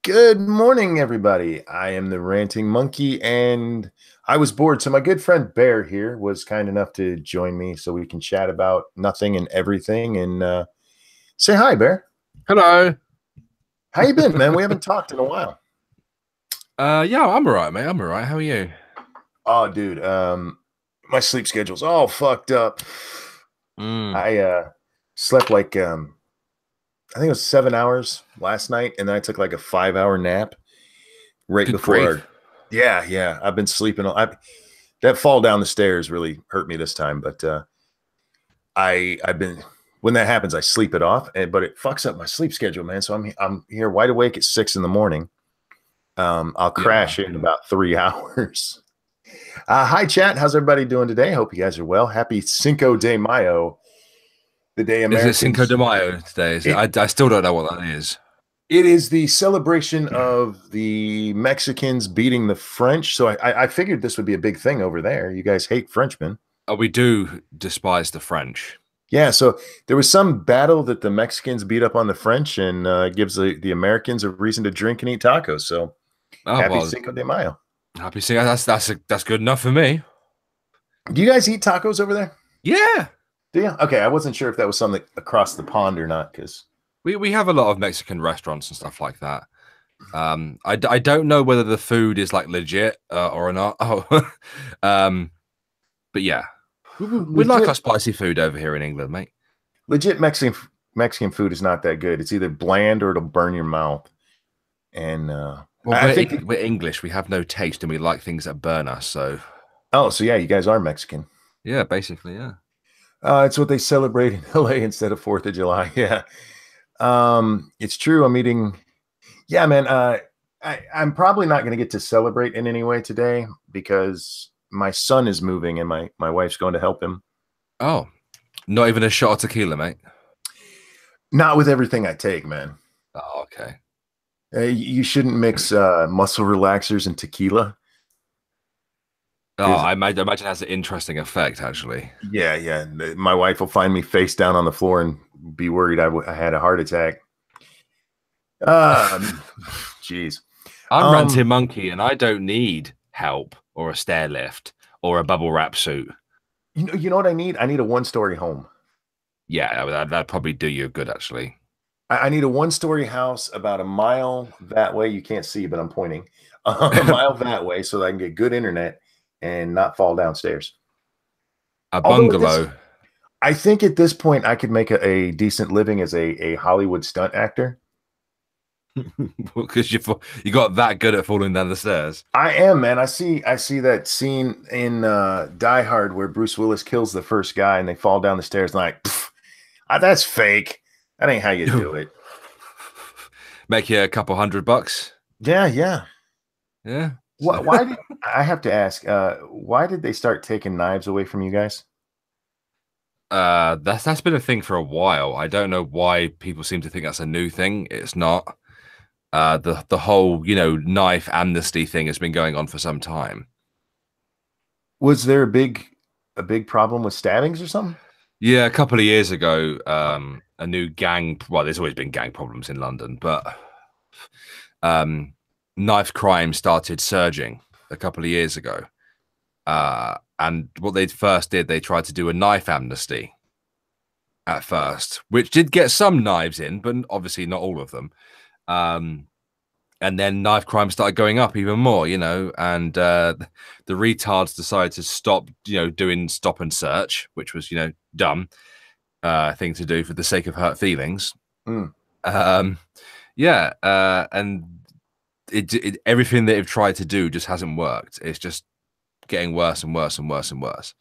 Good morning, everybody. I am the Ranting Monkey, and I was bored. So, my good friend Bear here was kind enough to join me so we can chat about nothing and everything. And say hi, Bear. Hello. How you been, man? We haven't talked in a while. Yeah, I'm all right, mate. I'm all right. How are you? Oh, dude, my sleep schedule's all fucked up. Mm, I slept like I think it was 7 hours last night, and then I took like a 5 hour nap right good before grief. our. Yeah, yeah. I've been sleeping. That fall down the stairs really hurt me this time, but I've been when that happens, I sleep it off, but it fucks up my sleep schedule, man. So I'm here wide awake at 6 in the morning. I'll Yeah. crash in about 3 hours. Hi, chat. How's everybody doing today? Hope you guys are well. Happy Cinco de Mayo, the day Is it Cinco de Americans. Mayo today? Is it? It I still don't know what that is. it is the celebration of the Mexicans beating the French. So I figured this would be a big thing over there. You guys hate Frenchmen. Oh, we do despise the French. Yeah, so there was some battle that the Mexicans beat up on the French, and gives the Americans a reason to drink and eat tacos. So Oh happy well, Cinco de Mayo. happy Cinco. That's good enough for me. Do you guys eat tacos over there? Yeah, Do you? Okay, I wasn't sure if that was something across the pond or not. Because we have a lot of Mexican restaurants and stuff like that. I don't know whether the food is like legit or not. Oh, um, but yeah, we like our legit, spicy food over here in England, mate. legit Mexican food is not that good. It's either bland or it'll burn your mouth. And Well, I think. we're English. We have no taste, and we like things that burn us. So, Oh, so yeah, you guys are Mexican. yeah, basically, yeah. It's what they celebrate in LA instead of Fourth of July. Yeah, it's true. I'm eating. Yeah, man. I'm probably not going to get to celebrate in any way today because my son is moving and my wife's going to help him. Oh, not even a shot of tequila, mate. Not with everything I take, man. Oh, okay. You shouldn't mix muscle relaxers and tequila Oh, because imagine it has an interesting effect, actually. yeah, yeah. My wife will find me face down on the floor and be worried I had a heart attack. Jeez. I'm Um, Ranting Monkey, and I don't need help or a stair lift or a bubble wrap suit. you know what I need? I need a one-story home. Yeah, that'd probably do you good, actually. I need a one-story house about a mile that way. You can't see, but I'm pointing a mile that way so that I can get good internet and not fall downstairs. A Although at this, bungalow. I think at this point I could make a decent living as a Hollywood stunt actor. Because you got that good at falling down the stairs. I am, man. I see that scene in Die Hard where Bruce Willis kills the first guy and they fall down the stairs and like, that's fake. That ain't how you do it. Make you a couple $100. Yeah, yeah. Yeah. Why did I have to ask? Why did they start taking knives away from you guys? That's been a thing for a while. I don't know why people seem to think that's a new thing. It's not. The whole knife amnesty thing has been going on for some time. Was there a big problem with stabbings or something? Yeah, a couple of years ago, a new gang. Well, there's always been gang problems in London, but um, knife crime started surging a couple of years ago. And what they first did, they tried to do a knife amnesty at first, which did get some knives in, but obviously not all of them. Um, and then knife crime started going up even more, and the retards decided to stop, doing stop and search, which was, dumb thing to do for the sake of hurt feelings. Mm. Um, yeah, and everything they've tried to do just hasn't worked. It's just getting worse and worse and worse and worse.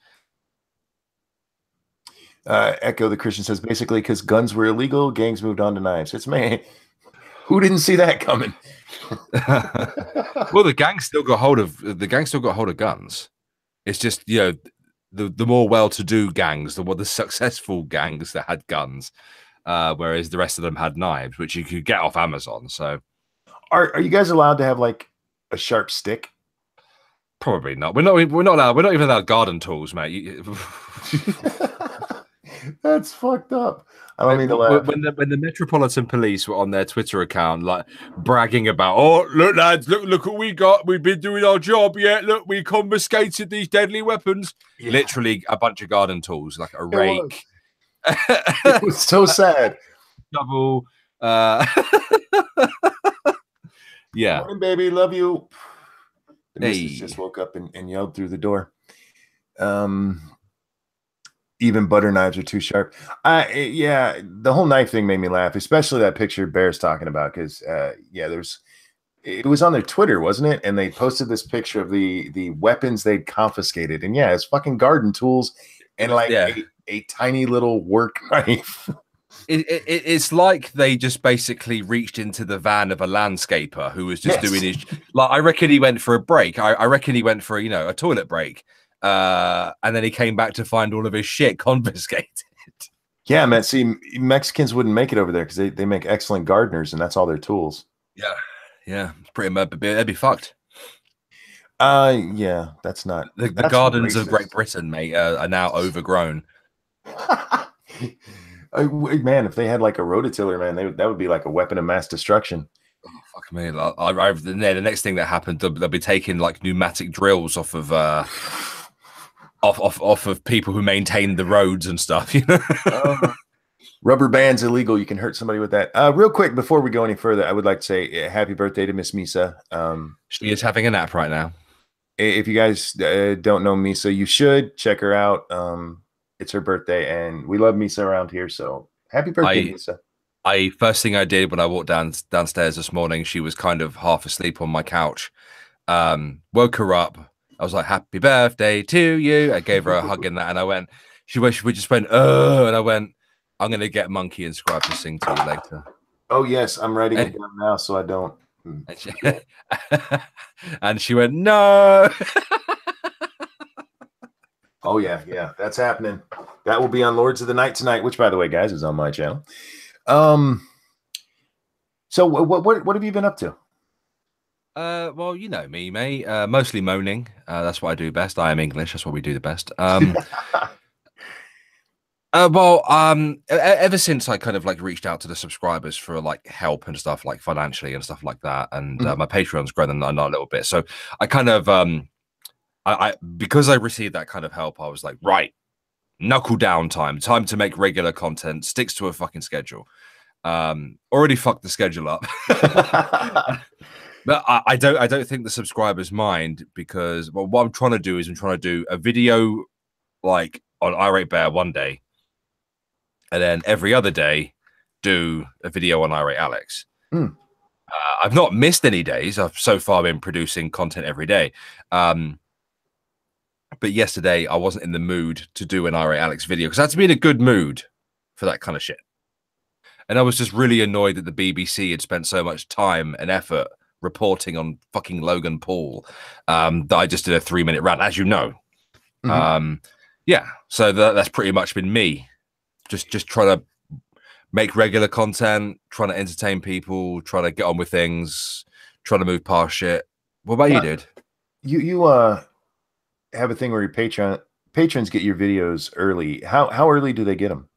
Echo the Christian says basically because guns were illegal, gangs moved on to knives. It's man, who didn't see that coming? Well, the gang still got hold of guns. It's just the more well-to-do gangs, the successful gangs that had guns, whereas the rest of them had knives, which you could get off Amazon. So Are you guys allowed to have like a sharp stick? probably not. We're not allowed. We're not even allowed garden tools, mate. That's fucked up. I don't mean to laugh. When the Metropolitan Police were on their Twitter account, like bragging about, oh look lads, look what we got. We've been doing our job. Yeah, look, we confiscated these deadly weapons. Yeah, Literally a bunch of garden tools, like a it was. rake, It was so sad. shovel. Yeah. Morning, baby. Love you. The Hey. missus just woke up and yelled through the door. Even butter knives are too sharp. Yeah, the whole knife thing made me laugh, especially that picture Bear's talking about, because it was on their Twitter, wasn't it? And they posted this picture of the weapons they'd confiscated, and yeah, it's fucking garden tools and like a tiny little work knife. It's like they just basically reached into the van of a landscaper who was just doing his, like, I reckon he went for a break. I reckon he went for a toilet break. And then he came back to find all of his shit confiscated. Yeah, man. See, Mexicans wouldn't make it over there because they make excellent gardeners, and that's all their tools. Yeah, it's pretty much. They'd be fucked. Yeah, that's not the gardens racist. Of Great Britain, mate, are now overgrown. Man, if they had like a rototiller, man, that would be like a weapon of mass destruction. Oh, fuck me! The next thing that happened, they'll be taking like pneumatic drills off of off of people who maintain the roads and stuff. You know, rubber bands illegal. You can hurt somebody with that. Real quick, before we go any further, I would like to say happy birthday to Miss Misa. She is having a nap right now. If you guys don't know Misa, you should check her out. It's her birthday, and we love Misa around here. So happy birthday, Misa. First thing I did when I walked downstairs this morning, she was kind of half asleep on my couch. Woke her up. I was like, happy birthday to you. I gave her a hug in that, and I went, she just went, oh, and I went, I'm going to get Monkey and Scribe to sing to you later. Oh, yes. I'm writing it down now so I don't. And she went, no. Oh, yeah. That's happening. That will be on Lords of the Night tonight, which, by the way, guys, is on my channel. So what have you been up to? Well, you know me, mate. Mostly moaning. That's what I do best. I am English. That's what we do the best. Ever since I kind of like reached out to the subscribers for like help and stuff, like financially and stuff like that, and my Patreon's grown a little bit. So I kind of because I received that kind of help, I was like, right, knuckle down time to make regular content, sticks to a fucking schedule. Already fucked the schedule up. But I don't think the subscribers mind, because what I'm trying to do is a video like on Irate Bear one day, and then every other day do a video on Irate Alex. I've not missed any days. I've so far been producing content every day. But yesterday I wasn't in the mood to do an Irate Alex video because I had to be in a good mood for that kind of shit. And I was just really annoyed that the BBC had spent so much time and effort reporting on fucking Logan Paul that I just did a 3-minute rant, as you know. Yeah, so that's pretty much been me. Just trying to make regular content, trying to entertain people, trying to get on with things, trying to move past shit. What about you, dude? You have a thing where your patrons get your videos early. How early do they get them?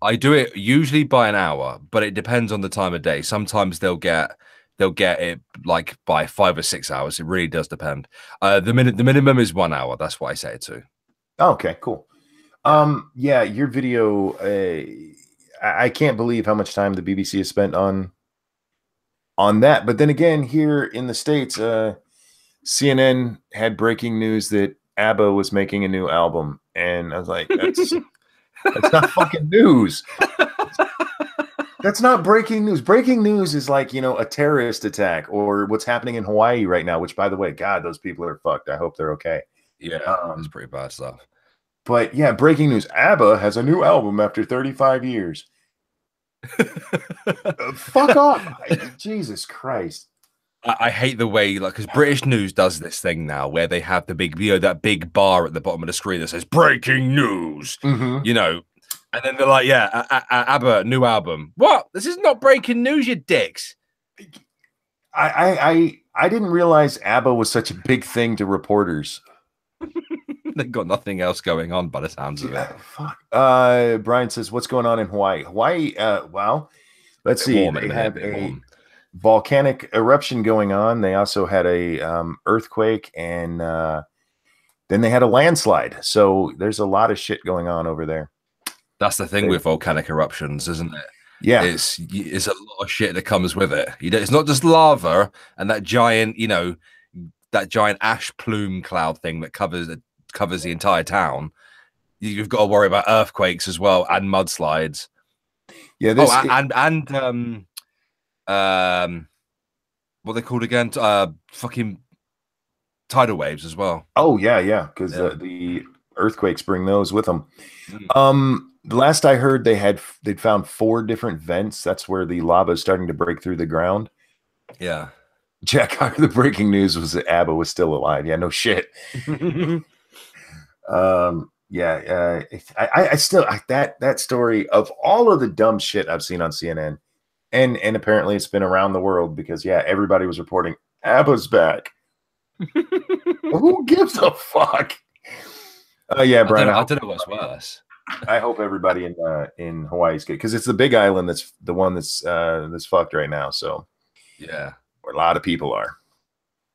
I do it usually by an hour, but it depends on the time of day. Sometimes they'll get it like by 5 or 6 hours. It really does depend. The minimum is 1 hour. That's what I say it to. Oh, okay, cool. Yeah, your video. I can't believe how much time the BBC has spent on that. But then again, here in the States, CNN had breaking news that ABBA was making a new album, and I was like, that's not fucking news. That's not breaking news. Breaking news is like, a terrorist attack or what's happening in Hawaii right now, which, by the way, God, those people are fucked. I hope they're okay. Yeah, it's pretty bad stuff. But yeah, breaking news. ABBA has a new album after 35 years. Fuck off. Jesus Christ. I hate the way, like, because British News does this thing now where they have the big, that big bar at the bottom of the screen that says breaking news, and then they're like, yeah, ABBA, new album. What? This is not breaking news, you dicks. I didn't realize ABBA was such a big thing to reporters. They've got nothing else going on by the sounds of it. Fuck. Brian says, "What's going on in Hawaii?" Hawaii. Well, let's see. Warm at the They minute, have bit a warm. volcanic eruption going on. They also had a earthquake, and then they had a landslide. So there's a lot of shit going on over there. That's the thing with volcanic eruptions, isn't it? Yeah. It's a lot of shit that comes with it. It's not just lava and that giant, that giant ash plume cloud thing that covers the entire town. You've got to worry about earthquakes as well and mudslides. Yeah. What they called again? Fucking tidal waves as well. Oh yeah. Because the earthquakes bring those with them. The last I heard, they'd found 4 different vents. That's where the lava is starting to break through the ground. Yeah. Jack, the breaking news was that ABBA was still alive. Yeah, no shit. I still that story, of all of the dumb shit I've seen on CNN, and apparently it's been around the world, because everybody was reporting ABBA's back. Who gives a fuck? Brian, I don't know what's worse. I hope everybody in Hawaii's good, because it's the big island that's the one that's fucked right now. So yeah, where a lot of people are.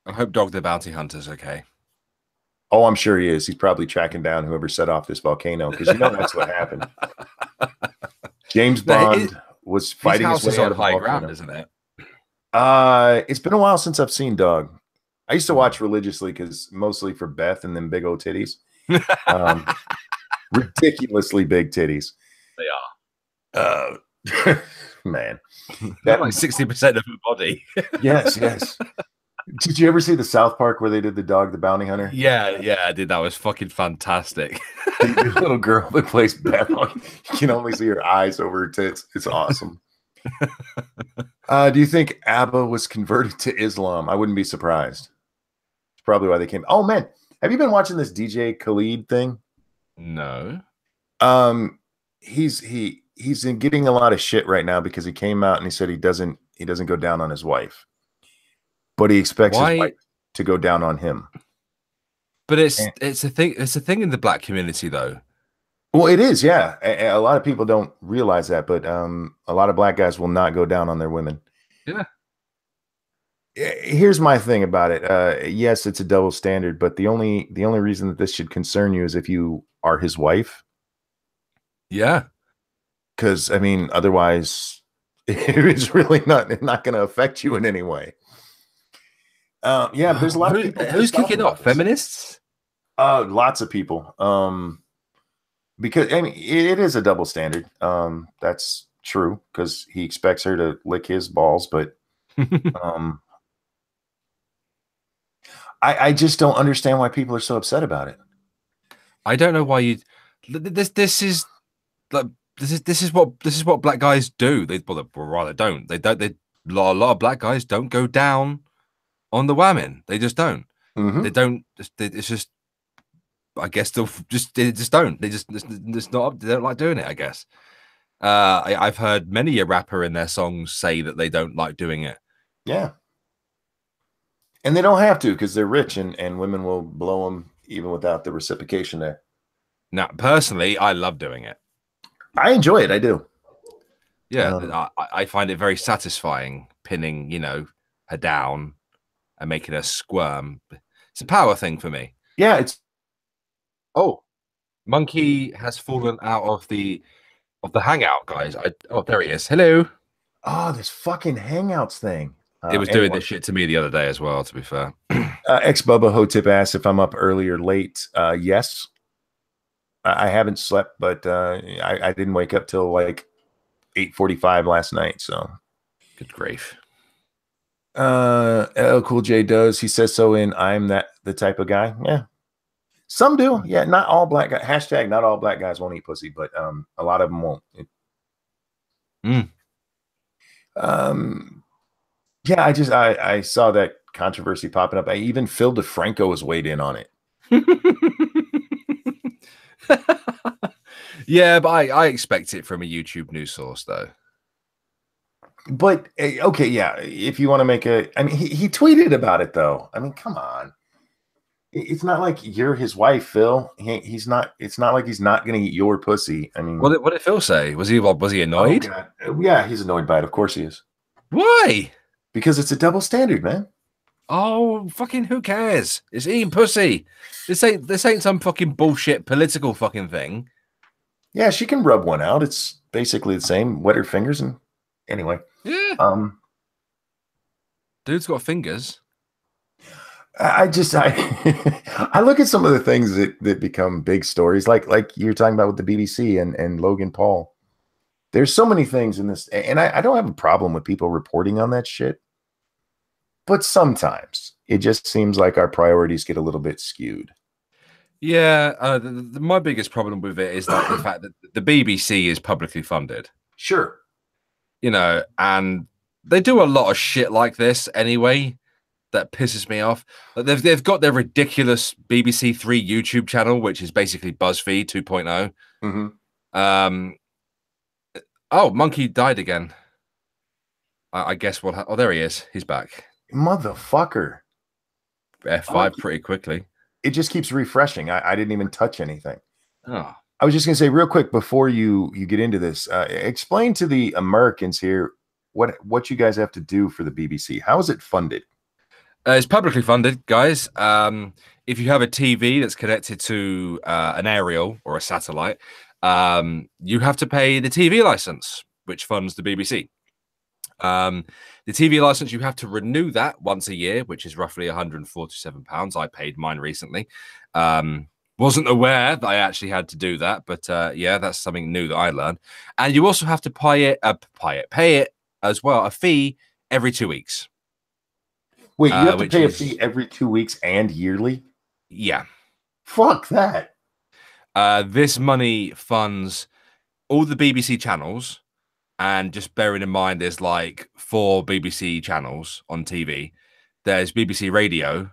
I hope Dog the Bounty Hunter's okay. Oh, I'm sure he is. He's probably tracking down whoever set off this volcano, because that's what happened. James Bond was fighting his way out of high ground, isn't it? It's been a while since I've seen Dog. I used to watch religiously, because mostly for Beth and then big old titties. Ridiculously big titties. They are. Man. That's like 60% of her body. Yes. Did you ever see the South Park where they did the Dog the Bounty Hunter? Yeah, I did. That was fucking fantastic. The little girl that plays Beth, you can only see her eyes over her tits. It's awesome. Do you think ABBA was converted to Islam? I wouldn't be surprised. It's probably why they came. Oh man, have you been watching this DJ Khaled thing? No. He's getting a lot of shit right now, because he came out and he said he doesn't go down on his wife, but he expects his wife to go down on him. But it's a thing in the black community, though. Well, it is, yeah. A lot of people don't realize that, but a lot of black guys will not go down on their women. Yeah. Here's my thing about it. Yes, it's a double standard, but the only reason that this should concern you is if you are his wife. Yeah. Because I mean, otherwise, it's really not going to affect you in any way. But there's a lot of people. Who's kicking off? Feminists? Lots of people. Because I mean, it is a double standard. That's true, because he expects her to lick his balls, but I just don't understand why people are so upset about it. I don't know why you. This is what black guys do. They rather don't. They don't. A lot of black guys don't go down on the women. They just don't. Mm-hmm. They don't. It's just. I guess they just don't. They just not. They don't like doing it, I guess. I've heard many a rapper in their songs say that they don't like doing it. Yeah. And they don't have to, because they're rich, and women will blow them even without the reciprocation there. Now, personally, I love doing it. I enjoy it. I do. Yeah, I find it very satisfying pinning, her down and making her squirm. It's a power thing for me. Yeah, it's. Oh, Monkey has fallen out of the hangout, guys. There he is. Hello. Oh, this fucking Hangouts thing. It was doing this shit to me the other day as well, to be fair. Ex-Bubba Hotip asked if I'm up early or late. Yes. I haven't slept, but I didn't wake up till like 8:45 last night, so. Good grief. LL Cool J does. He says so in I'm the type of guy. Yeah. Some do. Yeah, not all black guys. Hashtag not all black guys won't eat pussy, but a lot of them won't. Yeah, I saw that controversy popping up. Even Phil DeFranco was weighed in on it. Yeah, but I expect it from a YouTube news source, though. But okay, yeah. If you want to make I mean, he tweeted about it though. I mean, come on. It's not like you're his wife, Phil. He's not. It's not like he's not going to eat your pussy. I mean, What did Phil say? Was he oh annoyed? god, yeah, he's annoyed by it. Of course he is, Why? because it's a double standard, man. Oh, fucking who cares? It's eating pussy. This ain't some fucking bullshit political fucking thing. Yeah, she can rub one out. It's basically the same. Wet her fingers and anyway. Yeah. Um, Dude's got fingers. I just I I look at some of the things that become big stories, like you're talking about with the BBC and Logan Paul. There's so many things in this, and I don't have a problem with people reporting on that shit. But sometimes it just seems like our priorities get a little bit skewed. Yeah, my biggest problem with it is that the fact that the BBC is publicly funded, Sure. and they do a lot of shit like this anyway. That pisses me off. Like, they've got their ridiculous BBC Three YouTube channel, which is basically BuzzFeed 2.0. Mm-hmm. Oh, Monkey died again. I guess what? Oh, there he is. He's back. Motherfucker. F5 pretty quickly. It just keeps refreshing. I didn't even touch anything. Oh. I was just going to say real quick before you get into this, explain to the Americans here what you guys have to do for the BBC. How is it funded? It's publicly funded, guys. If you have a TV that's connected to an aerial or a satellite, you have to pay the TV license, which funds the BBC. The TV license, you have to renew that once a year, which is roughly £147. I paid mine recently. Wasn't aware that I actually had to do that, but yeah, that's something new that I learned. And you also have to pay it as well, a fee every 2 weeks. Wait, you have to pay a fee every 2 weeks and yearly? Yeah. Fuck that. This money funds all the BBC channels, and just bearing in mind there's like 4 BBC channels on TV. There's BBC Radio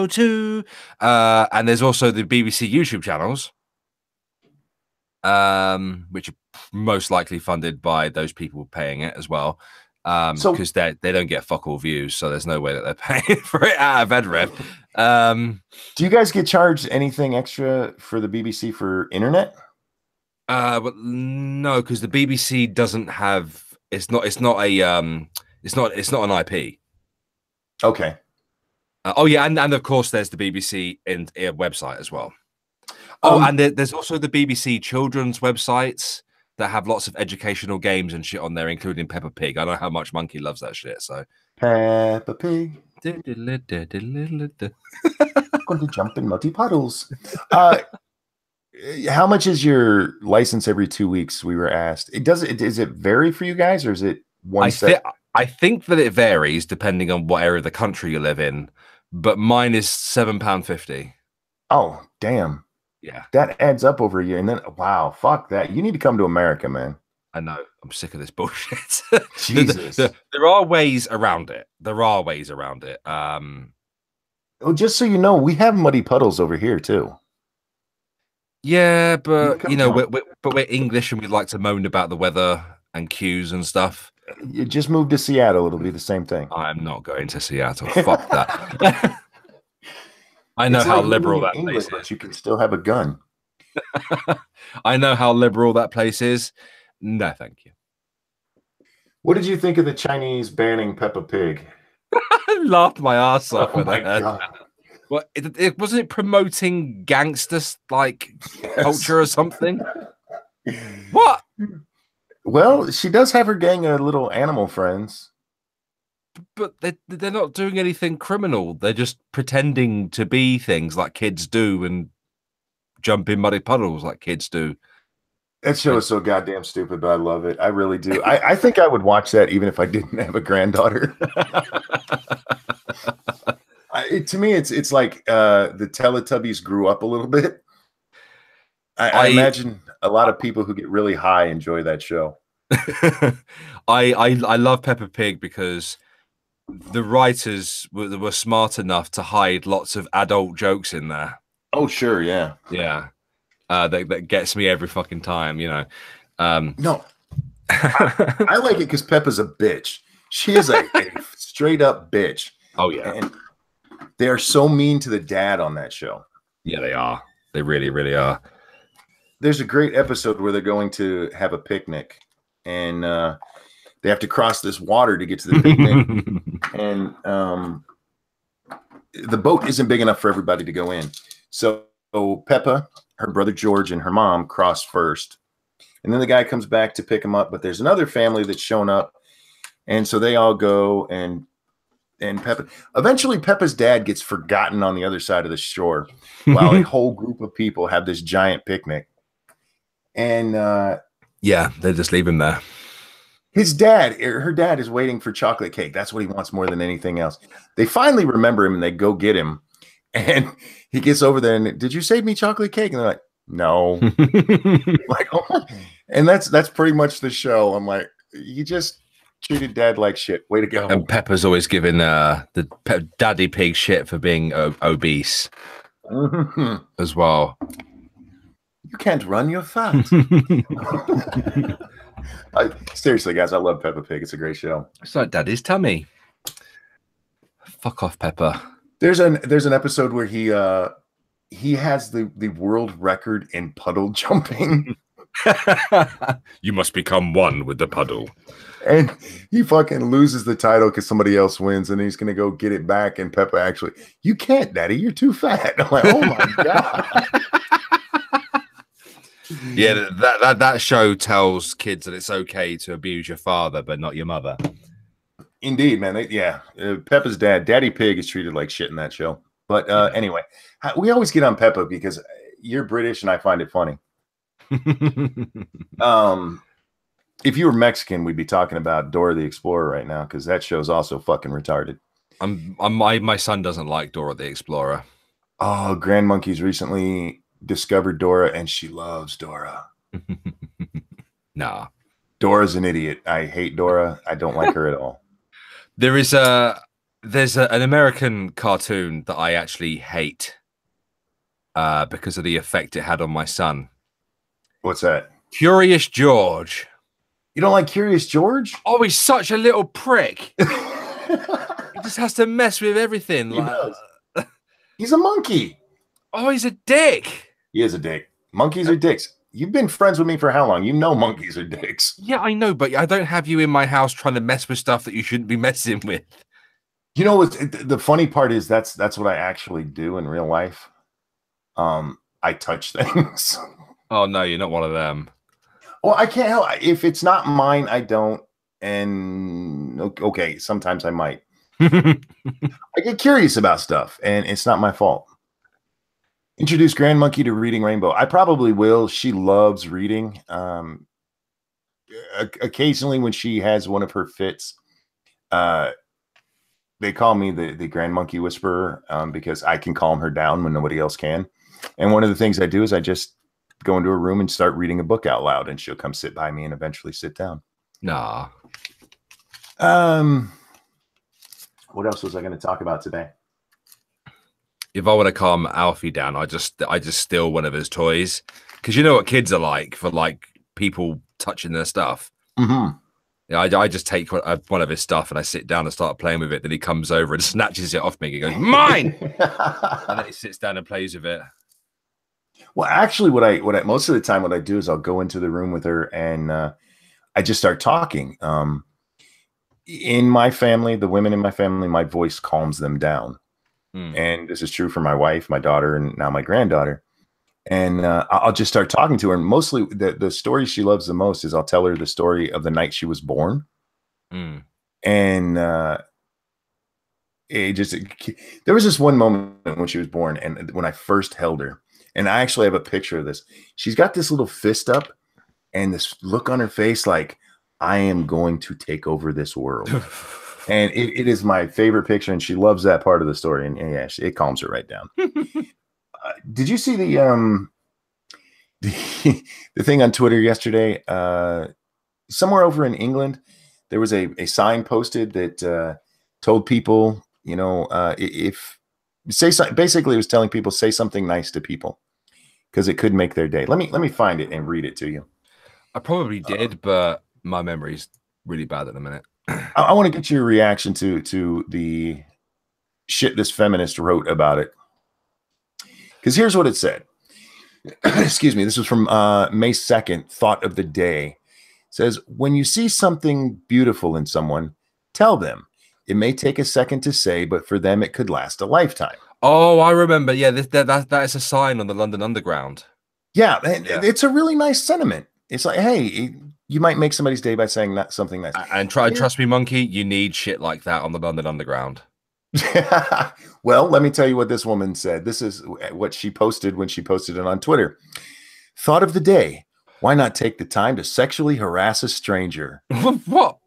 2, and there's also the BBC YouTube channels, which are most likely funded by those people paying it as well. Because they don't get fuck all views, so there's no way that they're paying for it out of EdRev. Do you guys get charged anything extra for the BBC for internet? But no, because the BBC doesn't have. It's not an IP. Okay. Oh yeah, and of course there's the BBC website as well. Oh, and there's also the BBC children's websites that have lots of educational games and shit on there, including Peppa Pig. I know how much Monkey loves that shit. So Peppa Pig. Going to jump in muddy puddles. How much is your license every 2 weeks? We were asked. Does it vary for you guys, or is it one set? I think that it varies depending on what area of the country you live in, but mine is £7.50. Oh, damn. Yeah, that adds up over a year, and then wow, fuck that. You need to come to America, man. I know. I'm sick of this bullshit. Jesus, there are ways around it. Well, just so you know, we have muddy puddles over here too. Yeah, but we're English and we like to moan about the weather and queues and stuff. You just move to Seattle; it'll be the same thing. I'm not going to Seattle. Fuck that. I know how liberal that place is. But you can still have a gun. I know how liberal that place is. No, thank you. What did you think of the Chinese banning Peppa Pig? I laughed my ass off. Oh my God. Well, wasn't it promoting gangster culture or something? What? Well, she does have her gang of little animal friends. But they're not doing anything criminal. They're just pretending to be things like kids do and jump in muddy puddles like kids do. That show is so goddamn stupid, but I love it. I really do. I think I would watch that even if I didn't have a granddaughter. To me, it's like the Teletubbies grew up a little bit. I imagine a lot of people who get really high enjoy that show. I love Peppa Pig because the writers were smart enough to hide lots of adult jokes in there. Oh, sure, yeah. Yeah. That gets me every fucking time, No. I like it because Peppa's a bitch. She is a straight up bitch. Oh, yeah. And They are so mean to the dad on that show. Yeah, they are. They really, really are. There's a great episode where they're going to have a picnic, and they have to cross this water to get to the picnic, and the boat isn't big enough for everybody to go in. So Peppa, her brother George, and her mom cross first, and then the guy comes back to pick them up. But there's another family that's shown up, and so they all go, and Peppa. Eventually, Peppa's dad gets forgotten on the other side of the shore, while a whole group of people have this giant picnic. And yeah, they just leave him there. His dad, her dad, is waiting for chocolate cake. That's what he wants more than anything else. They finally remember him and they go get him. And he gets over there and, did you save me chocolate cake? And they're like, no. Like, oh. And that's pretty much the show. I'm like, you just treated dad like shit. Way to go. And Pepper's always giving the daddy pig shit for being obese as well. You can't run, you're fat. Seriously, guys, I love Peppa Pig. It's a great show. It's like Daddy's tummy. Fuck off, Peppa. There's an episode where he has the world record in puddle jumping. You must become one with the puddle. And he fucking loses the title because somebody else wins, and he's gonna go get it back. And Peppa actually, you can't, Daddy, you're too fat. I'm like, oh my god. Yeah, that show tells kids that it's okay to abuse your father, but not your mother. Indeed, man. Peppa's dad, Daddy Pig, is treated like shit in that show. But anyway, we always get on Peppa because you're British and I find it funny. If you were Mexican, we'd be talking about Dora the Explorer right now because that show's also fucking retarded. My son doesn't like Dora the Explorer. Oh, Grand Monkey's recently discovered Dora and she loves Dora. Nah. Dora's an idiot. I hate Dora. I don't like her at all. There's an American cartoon that I actually hate because of the effect it had on my son. What's that? Curious George. You don't like Curious George? Oh, he's such a little prick. He just has to mess with everything. He does. He's a monkey. Oh, he's a dick. He is a dick. Monkeys are dicks. You've been friends with me for how long? You know monkeys are dicks. Yeah, I know, but I don't have you in my house trying to mess with stuff that you shouldn't be messing with. You know what? The funny part is that's what I actually do in real life. I touch things. Oh no, you're not one of them. Well, I can't help. If it's not mine, I don't. And okay, sometimes I might. I get curious about stuff, and it's not my fault. Introduce Grand Monkey to Reading Rainbow. I probably will. She loves reading. Occasionally, when she has one of her fits, they call me the Grand Monkey Whisperer because I can calm her down when nobody else can. And one of the things I do is I just go into a room and start reading a book out loud, and she'll come sit by me and eventually sit down. Nah. What else was I going to talk about today? If I want to calm Alfie down, I just steal one of his toys, because you know what kids are like for like people touching their stuff. Mm-hmm. Yeah, I just take one of his stuff and I sit down and start playing with it. Then he comes over and snatches it off me. He goes, "Mine!" And then he sits down and plays with it. Well, actually, what I most of the time what I do is I'll go into the room with her and I just start talking. In my family, the women in my family, my voice calms them down. And this is true for my wife, my daughter, and now my granddaughter. And I'll just start talking to her. And mostly the story she loves the most is I'll tell her the story of the night she was born. And there was this one moment when she was born and when I first held her. And I actually have a picture of this. She's got this little fist up and this look on her face like, I am going to take over this world. And it is my favorite picture, and she loves that part of the story. And yeah, it calms her right down. Did you see the thing on Twitter yesterday? Somewhere over in England, there was a sign posted that told people, you know, basically it was telling people say something nice to people because it could make their day. Let me find it and read it to you. I probably did, but my memory's really bad at the minute. I want to get your reaction to the shit this feminist wrote about it. Because here's what it said. Excuse me. This was from May 2nd, Thought of the Day. It says, when you see something beautiful in someone, tell them. It may take a second to say, but for them, it could last a lifetime. Oh, I remember. Yeah, that is a sign on the London Underground. Yeah, it's a really nice sentiment. It's like, hey, you might make somebody's day by saying that something nice. And trust me, Monkey, you need shit like that on the London Underground. Well, let me tell you what this woman said. This is what she posted when she posted it on Twitter. Thought of the day. Why not take the time to sexually harass a stranger? What?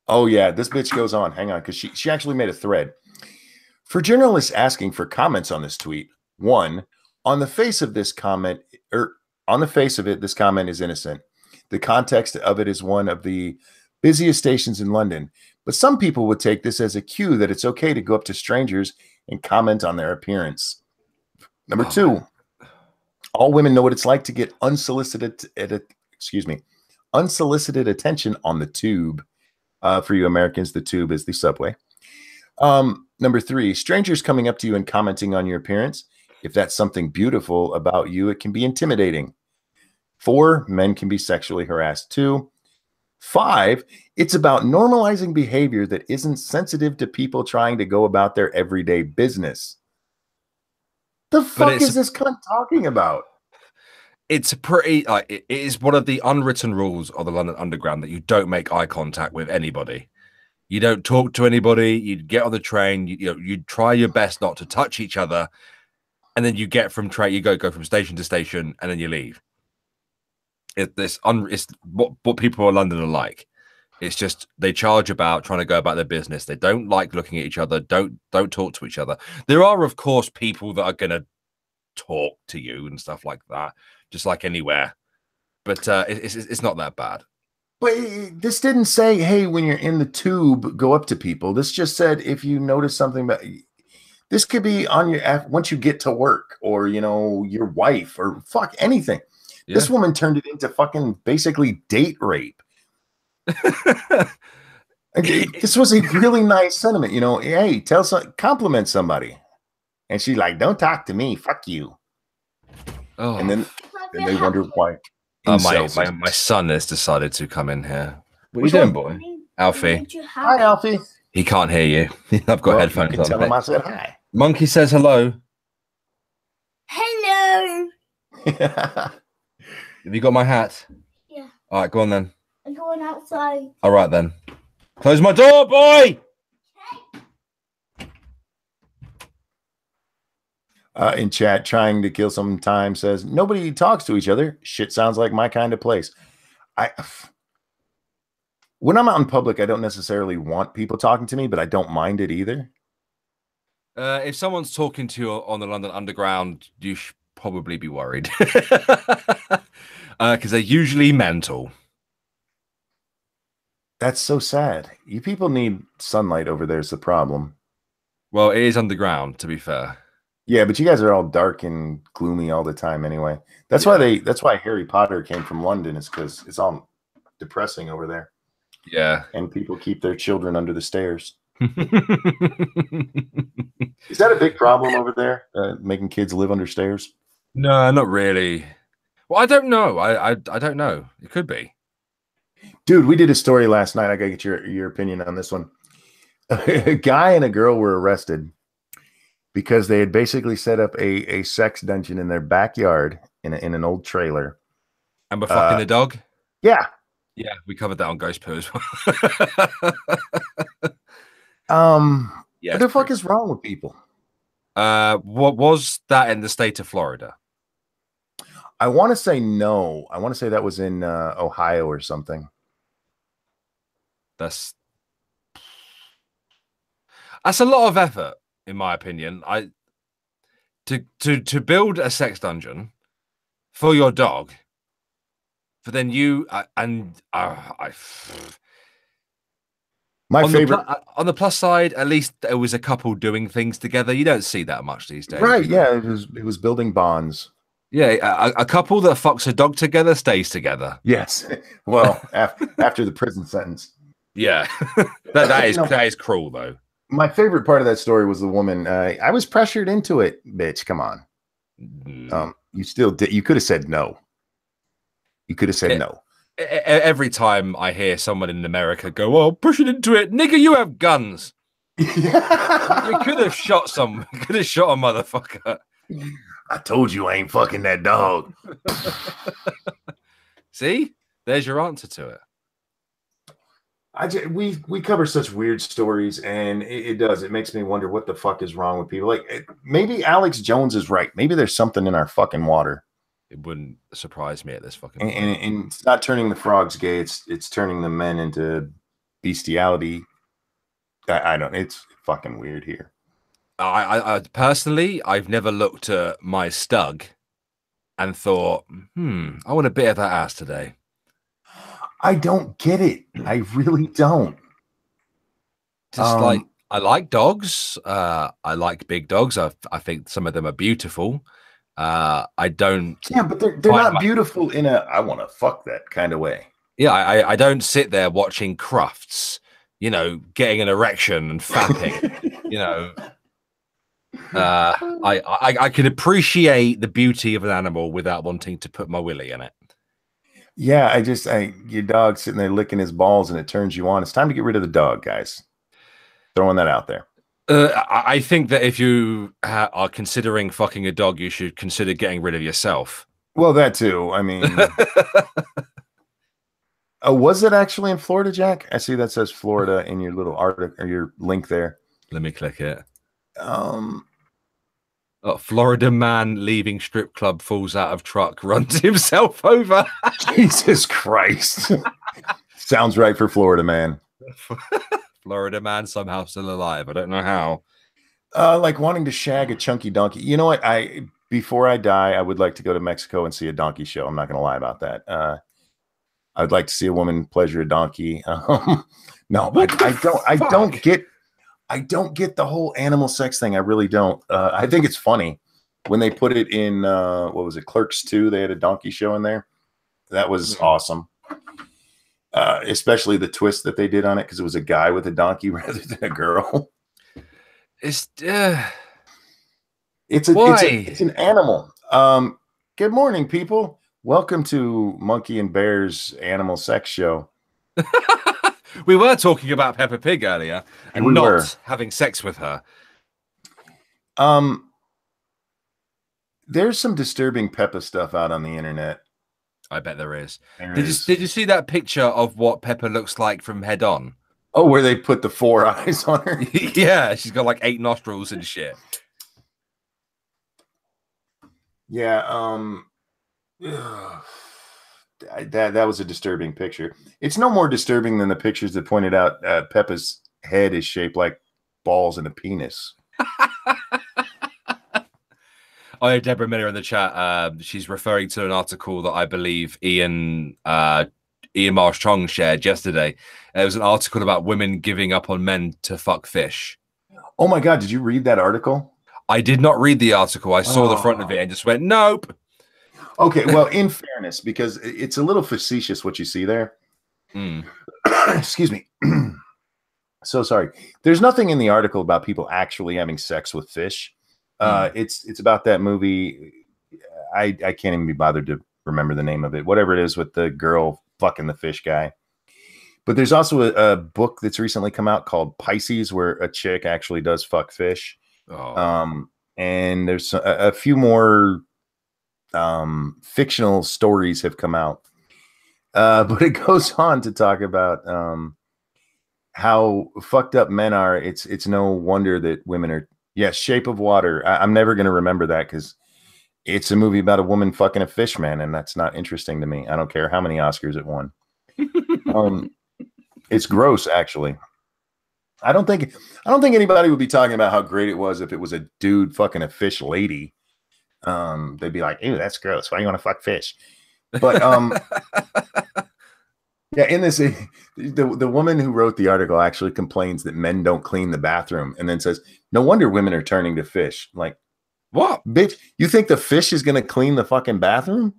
Oh, yeah, this bitch goes on. Hang on, because she actually made a thread. For journalists asking for comments on this tweet, one, on the face of this comment, on the face of it, this comment is innocent. The context of it is one of the busiest stations in London. But some people would take this as a cue that it's okay to go up to strangers and comment on their appearance. Number two, all women know what it's like to get unsolicited attention on the tube. For you Americans, the tube is the subway. Number three, strangers coming up to you and commenting on your appearance. If that's something beautiful about you, it can be intimidating. 4, men can be sexually harassed too. 5, it's about normalizing behavior that isn't sensitive to people trying to go about their everyday business. The fuck is this cunt talking about? It's a pretty, it is one of the unwritten rules of the London Underground that you don't make eye contact with anybody. You don't talk to anybody. You get on the train. You try your best not to touch each other, and then you get from train. You go from station to station, and then you leave. It's what people in London are like. It's just they charge about trying to go about their business. They don't like looking at each other. Don't talk to each other. There are, of course, people that are gonna talk to you and stuff like that, just like anywhere. But it's not that bad. But this didn't say, hey, when you're in the tube, go up to people. This just said, if you notice something, this could be on your once you get to work, or your wife, or fuck anything. Yeah. This woman turned it into fucking basically date rape. This was a really nice sentiment, hey, compliment somebody. And she's like, don't talk to me, fuck you. Oh. And then they wonder why. My son has decided to come in here. What are you doing, boy? Alfie. Hi, Alfie. He can't hear you. I've got headphones on. Tell him I said hi. Monkey says hello. Hello. Have you got my hat? Yeah. All right, go on then. I'm going outside. All right then. Close my door, boy. In chat, trying to kill some time says, nobody talks to each other. Shit sounds like my kind of place. When I'm out in public, I don't necessarily want people talking to me, but I don't mind it either. If someone's talking to you on the London Underground, you should probably be worried. Because they're usually mental. That's so sad. You people need sunlight over there is the problem. Well, it is underground, to be fair. Yeah, but you guys are all dark and gloomy all the time anyway. That's why Harry Potter came from London, is because it's all depressing over there. Yeah. And people keep their children under the stairs. Is that a big problem over there? Making kids live under stairs? No, not really. Well, I don't know. I don't know. It could be. Dude, we did a story last night. I gotta get your opinion on this one. A guy and a girl were arrested because they had basically set up a sex dungeon in their backyard in an old trailer. And we're fucking the dog? Yeah. Yeah, we covered that on Ghost Poo as well. What the fuck is wrong with people? What was that in the state of Florida? I want to say no. I want to say that was in Ohio or something. That's a lot of effort, in my opinion. To build a sex dungeon for your dog, but then you my favorite on the plus side, at least there was a couple doing things together. You don't see that much these days, right? Yeah, it was building bonds. Yeah, a couple that fucks a dog together stays together. Yes, well, after the prison sentence. Yeah, that is cruel though. My favorite part of that story was the woman. I was pressured into it, bitch. Come on. You still did. You could have said no. You could have said no. Every time I hear someone in America go, "Oh, push it into it, nigga, you have guns." You could have shot some. Could have shot a motherfucker. I told you I ain't fucking that dog. See, there's your answer to it. We cover such weird stories, and it makes me wonder what the fuck is wrong with people. Like, maybe Alex Jones is right. Maybe there's something in our fucking water. It wouldn't surprise me at this fucking point. And it's not turning the frogs gay. It's turning the men into bestiality. I don't. It's fucking weird here. I personally, I've never looked at my stug and thought, I want a bit of that ass today. I don't get it. I really don't. Just like, I like dogs. I like big dogs. I think some of them are beautiful. I don't. Yeah, but they're not beautiful in a I want to fuck that kind of way. Yeah, I don't sit there watching Crufts, you know, getting an erection and fapping, you know. I can appreciate the beauty of an animal without wanting to put my willy in it. Yeah, your dog sitting there licking his balls and it turns you on. It's time to get rid of the dog, guys. Throwing that out there. I think that if you are considering fucking a dog, you should consider getting rid of yourself. Well, that too. I mean, was it actually in Florida, Jack? I see that says Florida in your little article or your link there. Let me click it. Florida man leaving strip club falls out of truck, runs himself over. Jesus Christ. Sounds right for Florida man. Florida man somehow still alive. I don't know how. Like wanting to shag a chunky donkey. You know what? Before I die, I would like to go to Mexico and see a donkey show. I'm not going to lie about that. I'd like to see a woman pleasure a donkey. No, I don't get the whole animal sex thing. I really don't. I think it's funny when they put it in, what was it? Clerks 2. They had a donkey show in there. That was awesome. Especially the twist that they did on it, because it was a guy with a donkey rather than a girl. It's an animal. Good morning, people. Welcome to Monkey and Bear's animal sex show. We were talking about Peppa Pig earlier and not having sex with her. There's some disturbing Peppa stuff out on the internet. I bet there is. Did you see that picture of what Peppa looks like from head on? Oh, where they put the 4 eyes on her? Yeah, she's got like 8 nostrils and shit. Yeah, that was a disturbing picture. It's no more disturbing than the pictures that pointed out Peppa's head is shaped like balls and a penis. Oh, yeah, Deborah Miller in the chat. She's referring to an article that I believe Ian Marsh Chong shared yesterday. It was an article about women giving up on men to fuck fish. Oh my God, did you read that article? I did not read the article. I saw the front of it and just went, nope. Okay, well, in fairness, because it's a little facetious what you see there. Excuse me. So sorry. There's nothing in the article about people actually having sex with fish. It's about that movie. I can't even be bothered to remember the name of it. Whatever it is with the girl fucking the fish guy. But there's also a book that's recently come out called Pisces, where a chick actually does fuck fish. And there's a few more fictional stories have come out. But it goes on to talk about how fucked up men are. It's no wonder that women are. Yes, Shape of Water. I'm never going to remember that because it's a movie about a woman fucking a fish man, and that's not interesting to me. I don't care how many Oscars it won. It's gross, actually. I don't think anybody would be talking about how great it was if it was a dude fucking a fish lady. They'd be like, "Ew, that's gross. Why do you want to fuck fish?" But yeah, in this, the woman who wrote the article actually complains that men don't clean the bathroom, and then says, "No wonder women are turning to fish." Like, what, bitch? You think the fish is gonna clean the fucking bathroom?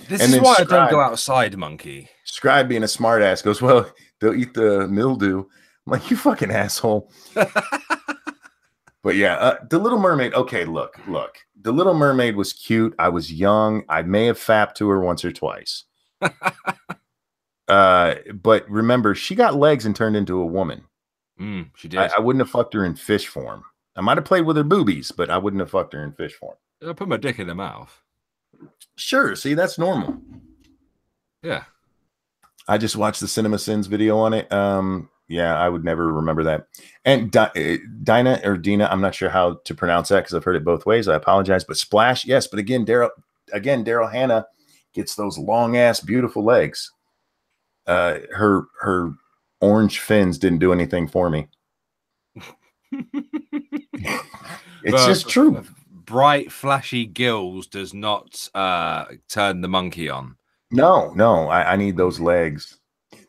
This And is then why I don't go outside, monkey. Scribe being a smart ass goes, well, they'll eat the mildew. I'm like, you fucking asshole. But yeah, The Little Mermaid. Okay, look. The Little Mermaid was cute. I was young. I may have fapped to her once or twice. But remember, she got legs and turned into a woman. She did. I wouldn't have fucked her in fish form. I might have played with her boobies, but I wouldn't have fucked her in fish form. I put my dick in her mouth. Sure. See, that's normal. Yeah. I just watched the Cinema Sins video on it. Yeah, I would never remember that. And Dinah or Dina, I'm not sure how to pronounce that because I've heard it both ways. I apologize. But Splash, yes. But again, Daryl Hannah gets those long ass, beautiful legs. Her orange fins didn't do anything for me. It's just true. Bright, flashy gills does not turn the monkey on. No, I need those legs.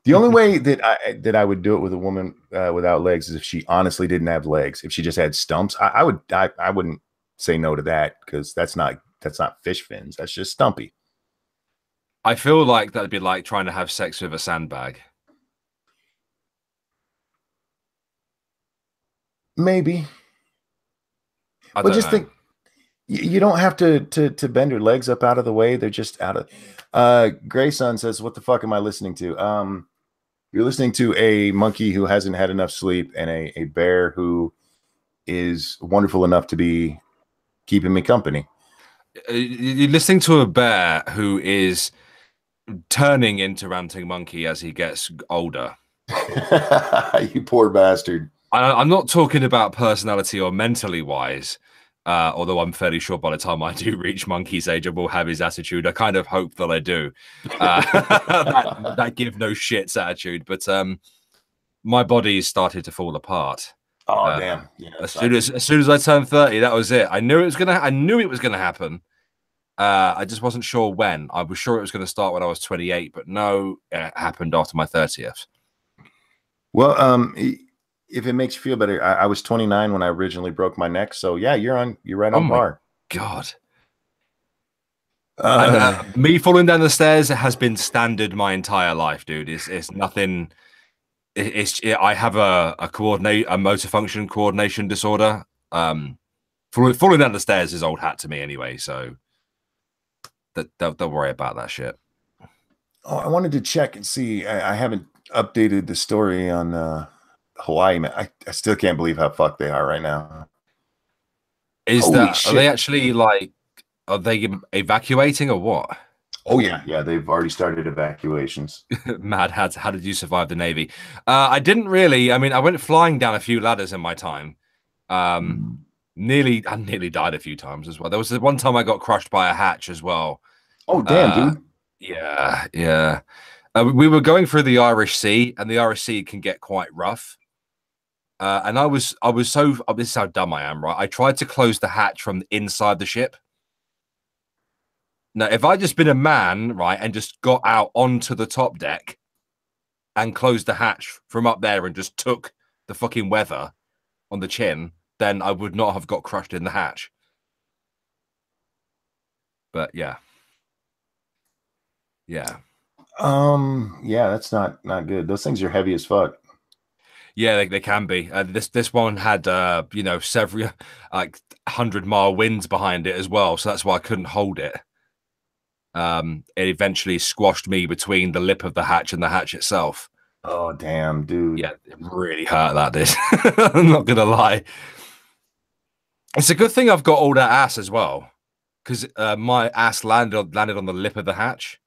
The only way that I would do it with a woman without legs is if she honestly didn't have legs. If she just had stumps, I wouldn't say no to that because that's not fish fins. That's just stumpy. I feel like that'd be like trying to have sex with a sandbag. Maybe. But just think, you don't have to bend your legs up out of the way. They're just out of. Grayson says, "What the fuck am I listening to?" You're listening to a monkey who hasn't had enough sleep and a bear who is wonderful enough to be keeping me company. You're listening to a bear who is turning into Ranting Monkey as he gets older. You poor bastard. I'm not talking about personality or mentally wise, although I'm fairly sure by the time I do reach monkey's age, I will have his attitude. I kind of hope that I do. That give no shits attitude. But my body started to fall apart. Oh damn! Yeah, as soon as I turned 30, that was it. I knew it was gonna happen. I just wasn't sure when. I was sure it was going to start when I was 28, but no, it happened after my 30th. Well, if it makes you feel better, I was 29 when I originally broke my neck. So yeah, you're right on par. God. Me falling down the stairs has been standard my entire life, dude. It's nothing. I have a motor function coordination disorder. Falling down the stairs is old hat to me anyway. So don't worry about that shit. Oh, I wanted to check and see. I haven't updated the story on Hawaii, man. I still can't believe how fucked they are right now. Are they actually like? Are they evacuating or what? Oh yeah, they've already started evacuations. Mad. How did you survive the Navy? I didn't really. I mean, I went flying down a few ladders in my time. I nearly died a few times as well. There was the one time I got crushed by a hatch as well. Oh damn, dude. Yeah. We were going through the Irish Sea, and the Irish Sea can get quite rough. And I was so, this is how dumb I am, right? I tried to close the hatch from inside the ship. Now, if I'd just been a man, right, and just got out onto the top deck and closed the hatch from up there and just took the fucking weather on the chin, then I would not have got crushed in the hatch. But yeah. Yeah, that's not good. Those things are heavy as fuck. Yeah, they can be. This one had several 100-mile winds behind it as well, so that's why I couldn't hold it. It eventually squashed me between the lip of the hatch and the hatch itself. Oh damn, dude. Yeah, it really hurt, that did. I'm not gonna lie. It's a good thing I've got all that ass as well, because my ass landed on the lip of the hatch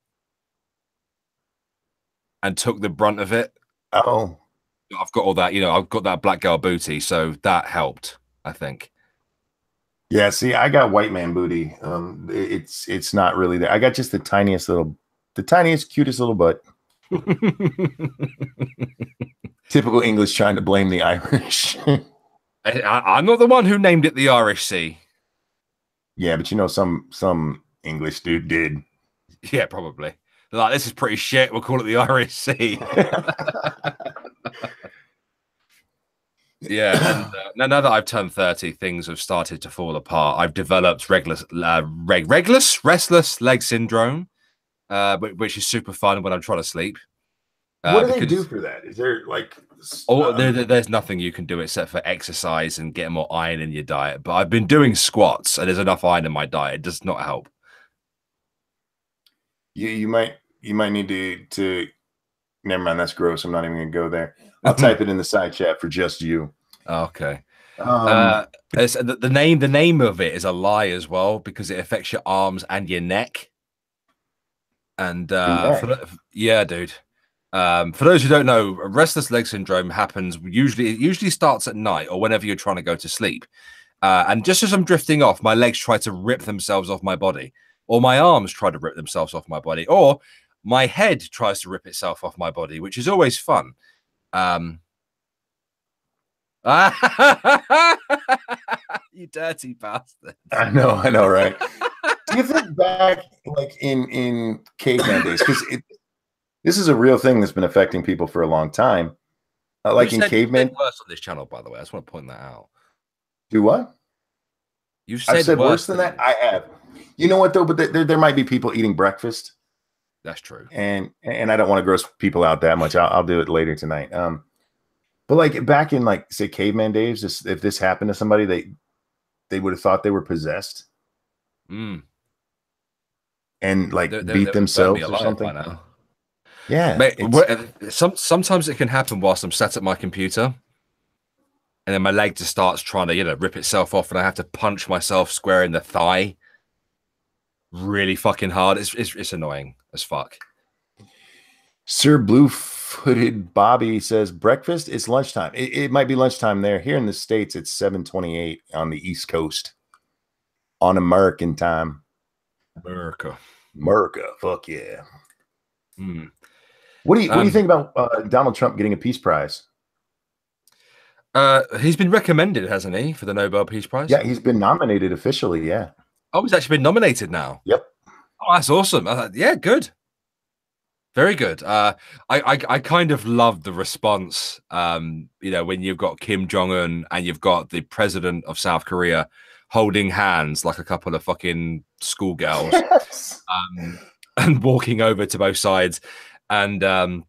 and took the brunt of it. Oh, I've got all that, I've got that black girl booty, so that helped, I think. Yeah, see, I got white man booty. It's not really there. I got just the tiniest, cutest little butt. Typical English trying to blame the Irish. I'm not the one who named it the Irish Sea. Yeah, but some English dude did. Yeah, probably. Like, this is pretty shit. We'll call it the Irish Sea. Yeah, and now that I've turned 30, things have started to fall apart. I've developed restless leg syndrome. which is super fun when I'm trying to sleep. What do they do Because for that? Is there like there's nothing you can do except for exercise and get more iron in your diet. But I've been doing squats, and there's enough iron in my diet. It does not help. you might need to never mind, that's gross. I'm not even gonna go there. I'll type it in the side chat for just you. Okay. Um The name of it is a lie as well, because it affects your arms and your neck. And yeah, dude. For those who don't know, restless leg syndrome happens it usually starts at night or whenever you're trying to go to sleep. And just as I'm drifting off, my legs try to rip themselves off my body, or my arms try to rip themselves off my body, or my head tries to rip itself off my body, which is always fun. You dirty bastard. I know, right? Do you think back like in caveman days? Because this is a real thing that's been affecting people for a long time. Like in caveman, worse on this channel, by the way. I just want to point that out. Do what? I've said worse than that. I have. You know what though? But there might be people eating breakfast. That's true. And I don't want to gross people out that much. I'll do it later tonight. But like back in like say caveman days, if this happened to somebody, they would have thought they were possessed. Mm. And like beat themselves or something. Yeah. Mate, sometimes it can happen whilst I'm sat at my computer, and then my leg just starts trying to, rip itself off, and I have to punch myself square in the thigh really fucking hard. It's annoying as fuck. Sir Blue-footed Bobby says breakfast is lunchtime. It might be lunchtime there. Here in the States, it's 7:28 on the East Coast on American time. America, fuck yeah. What do you think about Donald Trump getting a peace prize? He's been recommended, hasn't he, for the Nobel Peace Prize? Yeah, he's been nominated officially. Yeah. Oh, he's actually been nominated now. Yep. Oh, that's awesome. Yeah, good. Very good. I kind of love the response. When you've got Kim Jong-un and you've got the president of South Korea holding hands like a couple of fucking schoolgirls, yes. And walking over to both sides, and I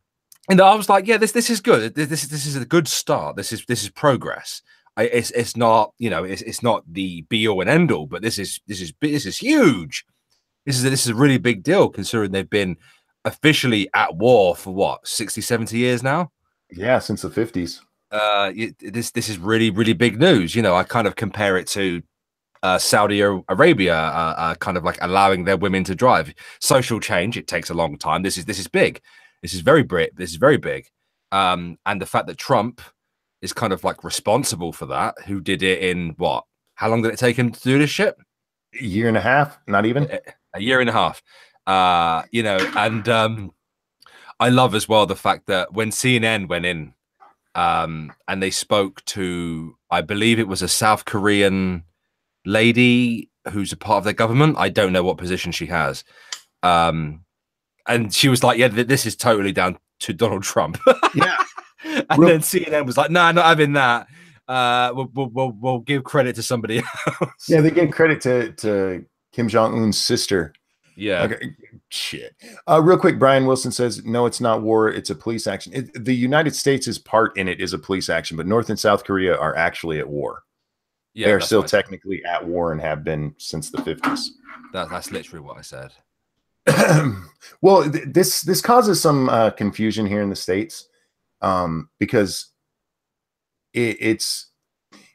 was like, yeah, this is good. This is a good start. This is progress. It's not it's not the be all and end all, but this is huge. This is a really big deal considering they've been officially at war for what, 60, 70 years now? Yeah, since the 50s. This is really, really big news. I kind of compare it to Saudi Arabia, kind of like allowing their women to drive. Social change, it takes a long time. This is big. This is very big. And the fact that Trump is kind of like responsible for that, who did it in what? How long did it take him to do this shit? A year and a half, not even. A year and a half. And I love as well the fact that when CNN went in and they spoke to, I believe it was a South Korean lady who's a part of their government. I don't know what position she has. And she was like, yeah, this is totally down to Donald Trump. Yeah. And then CNN was like, nah, not having that. We'll give credit to somebody else. Yeah, they gave credit to Kim Jong-un's sister. Yeah. Okay. Shit. Real quick, Brian Wilson says, no, it's not war. It's a police action. The United States' part in it is a police action, but North and South Korea are actually at war. Yeah, they're still technically at war and have been since the 50s. That's literally what I said. Well, this causes some confusion here in the States because it's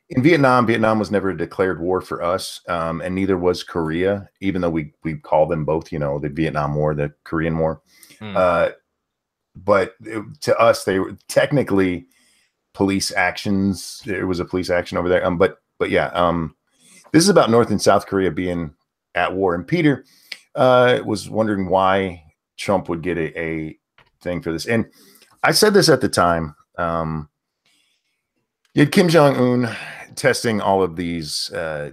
in Vietnam. Vietnam was never a declared war for us, and neither was Korea, even though we call them both, the Vietnam War, the Korean War. But to us, they were technically police actions. There was a police action over there. But yeah, this is about North and South Korea being at war. And Peter was wondering why Trump would get a thing for this. And I said this at the time. You had Kim Jong-un testing all of these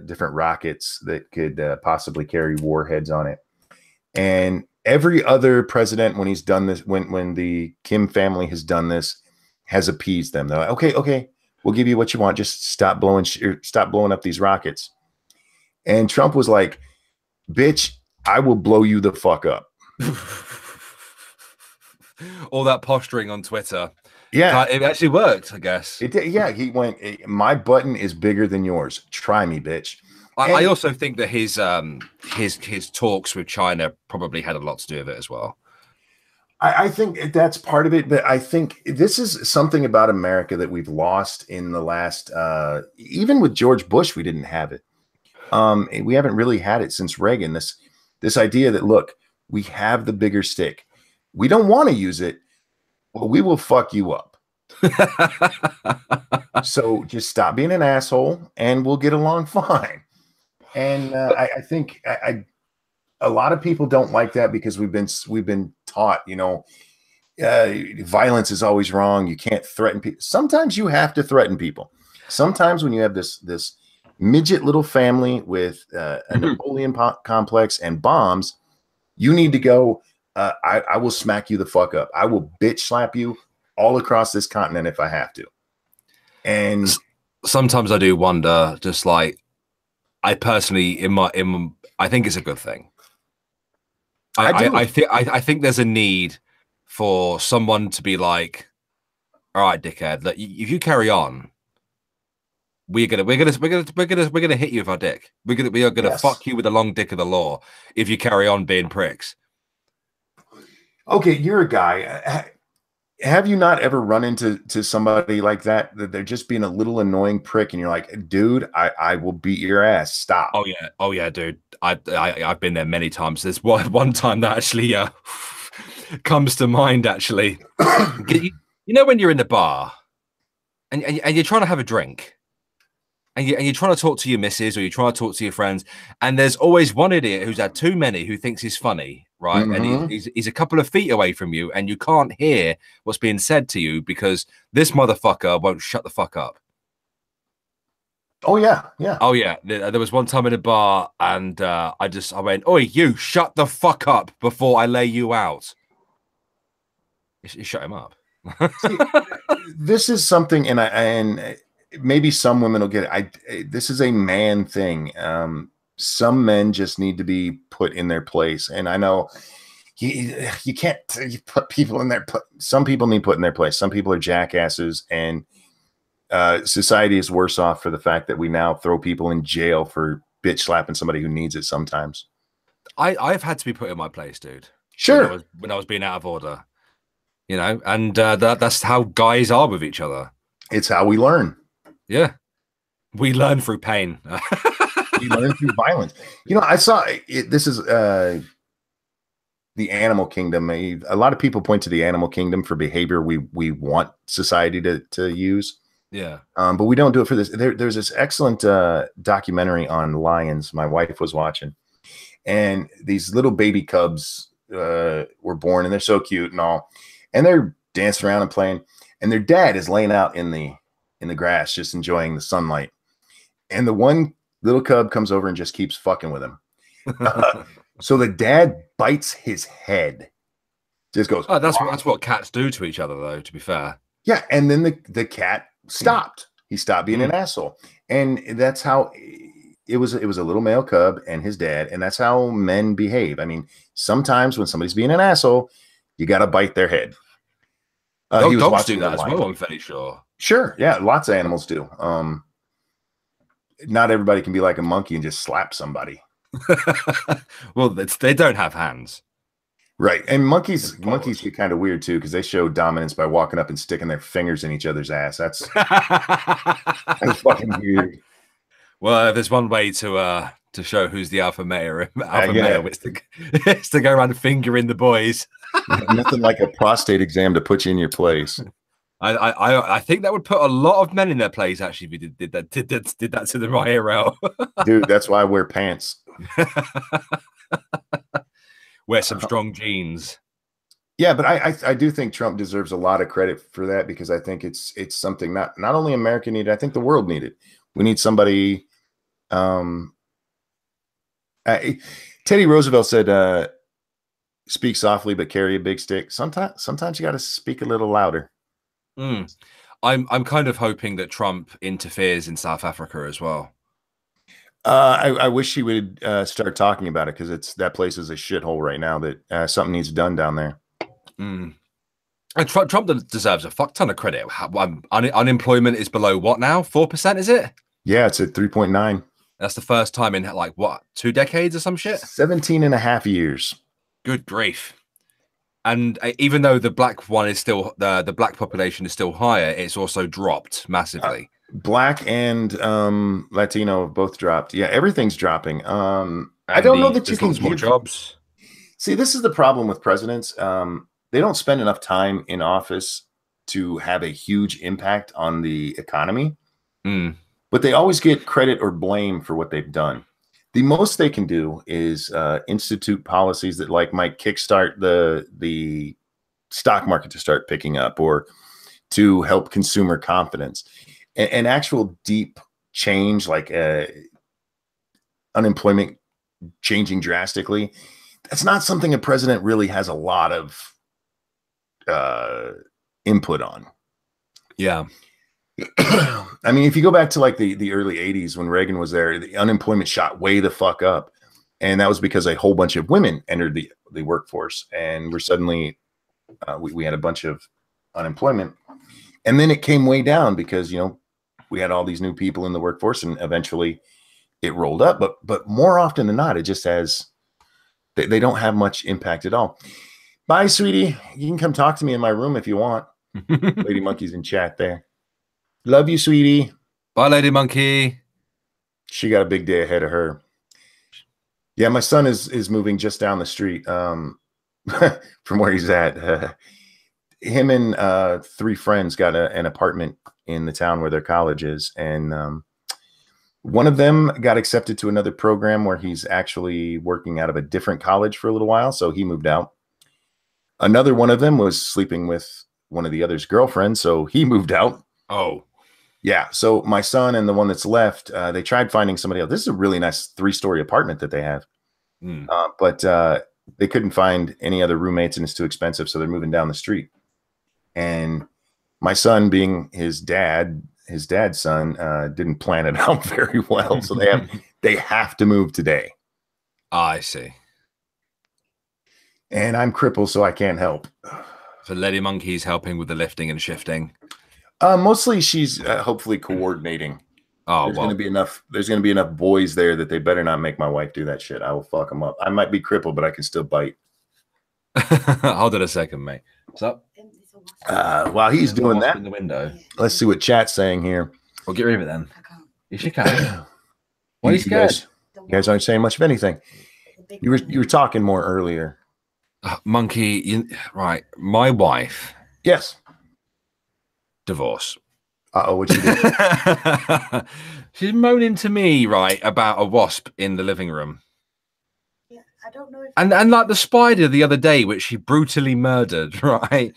different rockets that could possibly carry warheads on it. And every other president, when he's done this, when the Kim family has done this, has appeased them. They're like, okay, we'll give you what you want. Just stop blowing up these rockets. And Trump was like, bitch, I will blow you the fuck up. All that posturing on Twitter. Yeah, It actually worked, I guess. it did. Yeah, he went. My button is bigger than yours. Try me, bitch. I And also think that his talks with China probably had a lot to do with it as well. I think that's part of it, but I think this is something about America that we've lost in the last. Even with George Bush, we didn't have it. We haven't really had it since Reagan. This idea that look, we have the bigger stick. We don't want to use it, but we will fuck you up. So just stop being an asshole, and we'll get along fine. And I think a lot of people don't like that because we've been taught, violence is always wrong. You can't threaten people. Sometimes you have to threaten people. Sometimes when you have this midget little family with a Napoleon complex and bombs, you need to go. I will smack you the fuck up. I will bitch slap you all across this continent if I have to. And sometimes I do wonder, just like I personally, I think it's a good thing. I think there's a need for someone to be like, all right, dickhead, that if you carry on, we're gonna hit you with our dick. We are gonna fuck you with the long dick of the law if you carry on being pricks. Okay, you're a guy. Have you not ever run into somebody like that they're just being a little annoying prick, and you're like, dude, I will beat your ass. Stop. Oh yeah, dude. I've been there many times. There's one time that actually comes to mind. Actually, you know when you're in the bar and you're trying to have a drink. And you're trying to talk to your missus or you're trying to talk to your friends, and there's always one idiot who's had too many who thinks he's funny, right? And he's a couple of feet away from you, and you can't hear what's being said to you because this motherfucker won't shut the fuck up. Oh yeah, yeah. Oh yeah. There was one time in a bar, and I went, "Oi, you shut the fuck up before I lay you out." You shut him up. See, this is something, and maybe some women will get it. This is a man thing. Some men just need to be put in their place, and I know you can't put people in their. Some people need put in their place. Some people are jackasses, and society is worse off for the fact that we now throw people in jail for bitch slapping somebody who needs it. Sometimes I've had to be put in my place, dude. Sure, when I was being out of order, and that's how guys are with each other. It's how we learn. Yeah, we learn through pain. We learn through violence. I saw it. This is the animal kingdom. A lot of people point to the animal kingdom for behavior we want society to use. Yeah. But we don't do it for this. There's this excellent documentary on lions my wife was watching, and these little baby cubs were born, and they're so cute and all, and they're dancing around and playing, and their dad is laying out in the grass just enjoying the sunlight, and the one little cub comes over and just keeps fucking with him. So the dad bites his head, just goes, oh, that's what cats do to each other, though, to be fair. Yeah, and then the cat stopped. He stopped being an asshole, and that's how it was. It was a little male cub and his dad, and that's how men behave. I mean, sometimes when somebody's being an asshole, you got to bite their head. Dogs do that as well, I'm fairly sure. Sure, yeah, lots of animals do. Not everybody can be like a monkey and just slap somebody. Well, they don't have hands. Right. And monkeys get kind of weird too, because they show dominance by walking up and sticking their fingers in each other's ass. That's fucking weird. Well, if there's one way to show who's the alpha male, it's to go around fingering the boys. Nothing like a prostate exam to put you in your place. I think that would put a lot of men in their place. Actually, if we did that to the IRL. Dude, that's why I wear pants. Wear some strong jeans. Yeah, but I do think Trump deserves a lot of credit for that, because I think it's something not only America needed, I think the world needed. We need somebody. Teddy Roosevelt said, "Speak softly, but carry a big stick." Sometimes you got to speak a little louder. I'm kind of hoping that Trump interferes in South Africa as well. I wish he would start talking about it because that place is a shithole right now. That something needs done down there. Mm. And Trump deserves a fuck ton of credit. Unemployment is below what now? 4%, is it? Yeah, it's at 3.9. That's the first time in like what, 2 decades or some shit? 17 and a half years. Good grief. And even though the black one is still the black population is still higher, it's also dropped massively. Black and Latino have both dropped. Yeah, everything's dropping. I don't know that you can give jobs. See, this is the problem with presidents. They don't spend enough time in office to have a huge impact on the economy, but they always get credit or blame for what they've done. The most they can do is institute policies that like might kickstart the stock market to start picking up or to help consumer confidence. An actual deep change like unemployment changing drastically, that's not something a president really has a lot of input on. Yeah. I mean, if you go back to like the early 80s when Reagan was there, the unemployment shot way the fuck up. And that was because a whole bunch of women entered the workforce and we're suddenly, we had a bunch of unemployment. And then it came way down because, you know, we had all these new people in the workforce and eventually it rolled up. But more often than not, it just has, they don't have much impact at all. Bye, sweetie. You can come talk to me in my room if you want. Lady Monkey's in chat there. Love you, sweetie. Bye, Lady Monkey. She got a big day ahead of her. Yeah, my son is moving just down the street from where he's at. Him and 3 friends got an apartment in the town where their college is. And one of them got accepted to another program where he's actually working out of a different college for a little while. So he moved out. Another one of them was sleeping with one of the other's girlfriends. So he moved out. Oh, yeah. So my son and the one that's left, they tried finding somebody else. This is a really nice 3-story apartment that they have. But they couldn't find any other roommates and it's too expensive. So they're moving down the street. And my son, being his dad's son, didn't plan it out very well. So they have to move today. I see. And I'm crippled, so I can't help. So Lady Monkey's helping with the lifting and shifting. Mostly she's hopefully coordinating. Oh, there's going to be enough. There's going to be enough boys there that they better not make my wife do that shit. I will fuck them up. I might be crippled, but I can still bite. Hold on a second, mate. What's up? While he's doing that, in the window. Let's see what chat's saying here. Well, get rid of it then. Yes, you can. Why are you scared? You guys aren't saying much of anything. You were talking more earlier. Monkey, right? My wife. Yes. Divorce. Uh-oh, what you did? She's moaning to me, right, about a wasp in the living room. Yeah, I don't know if and like the spider the other day, which she brutally murdered, right?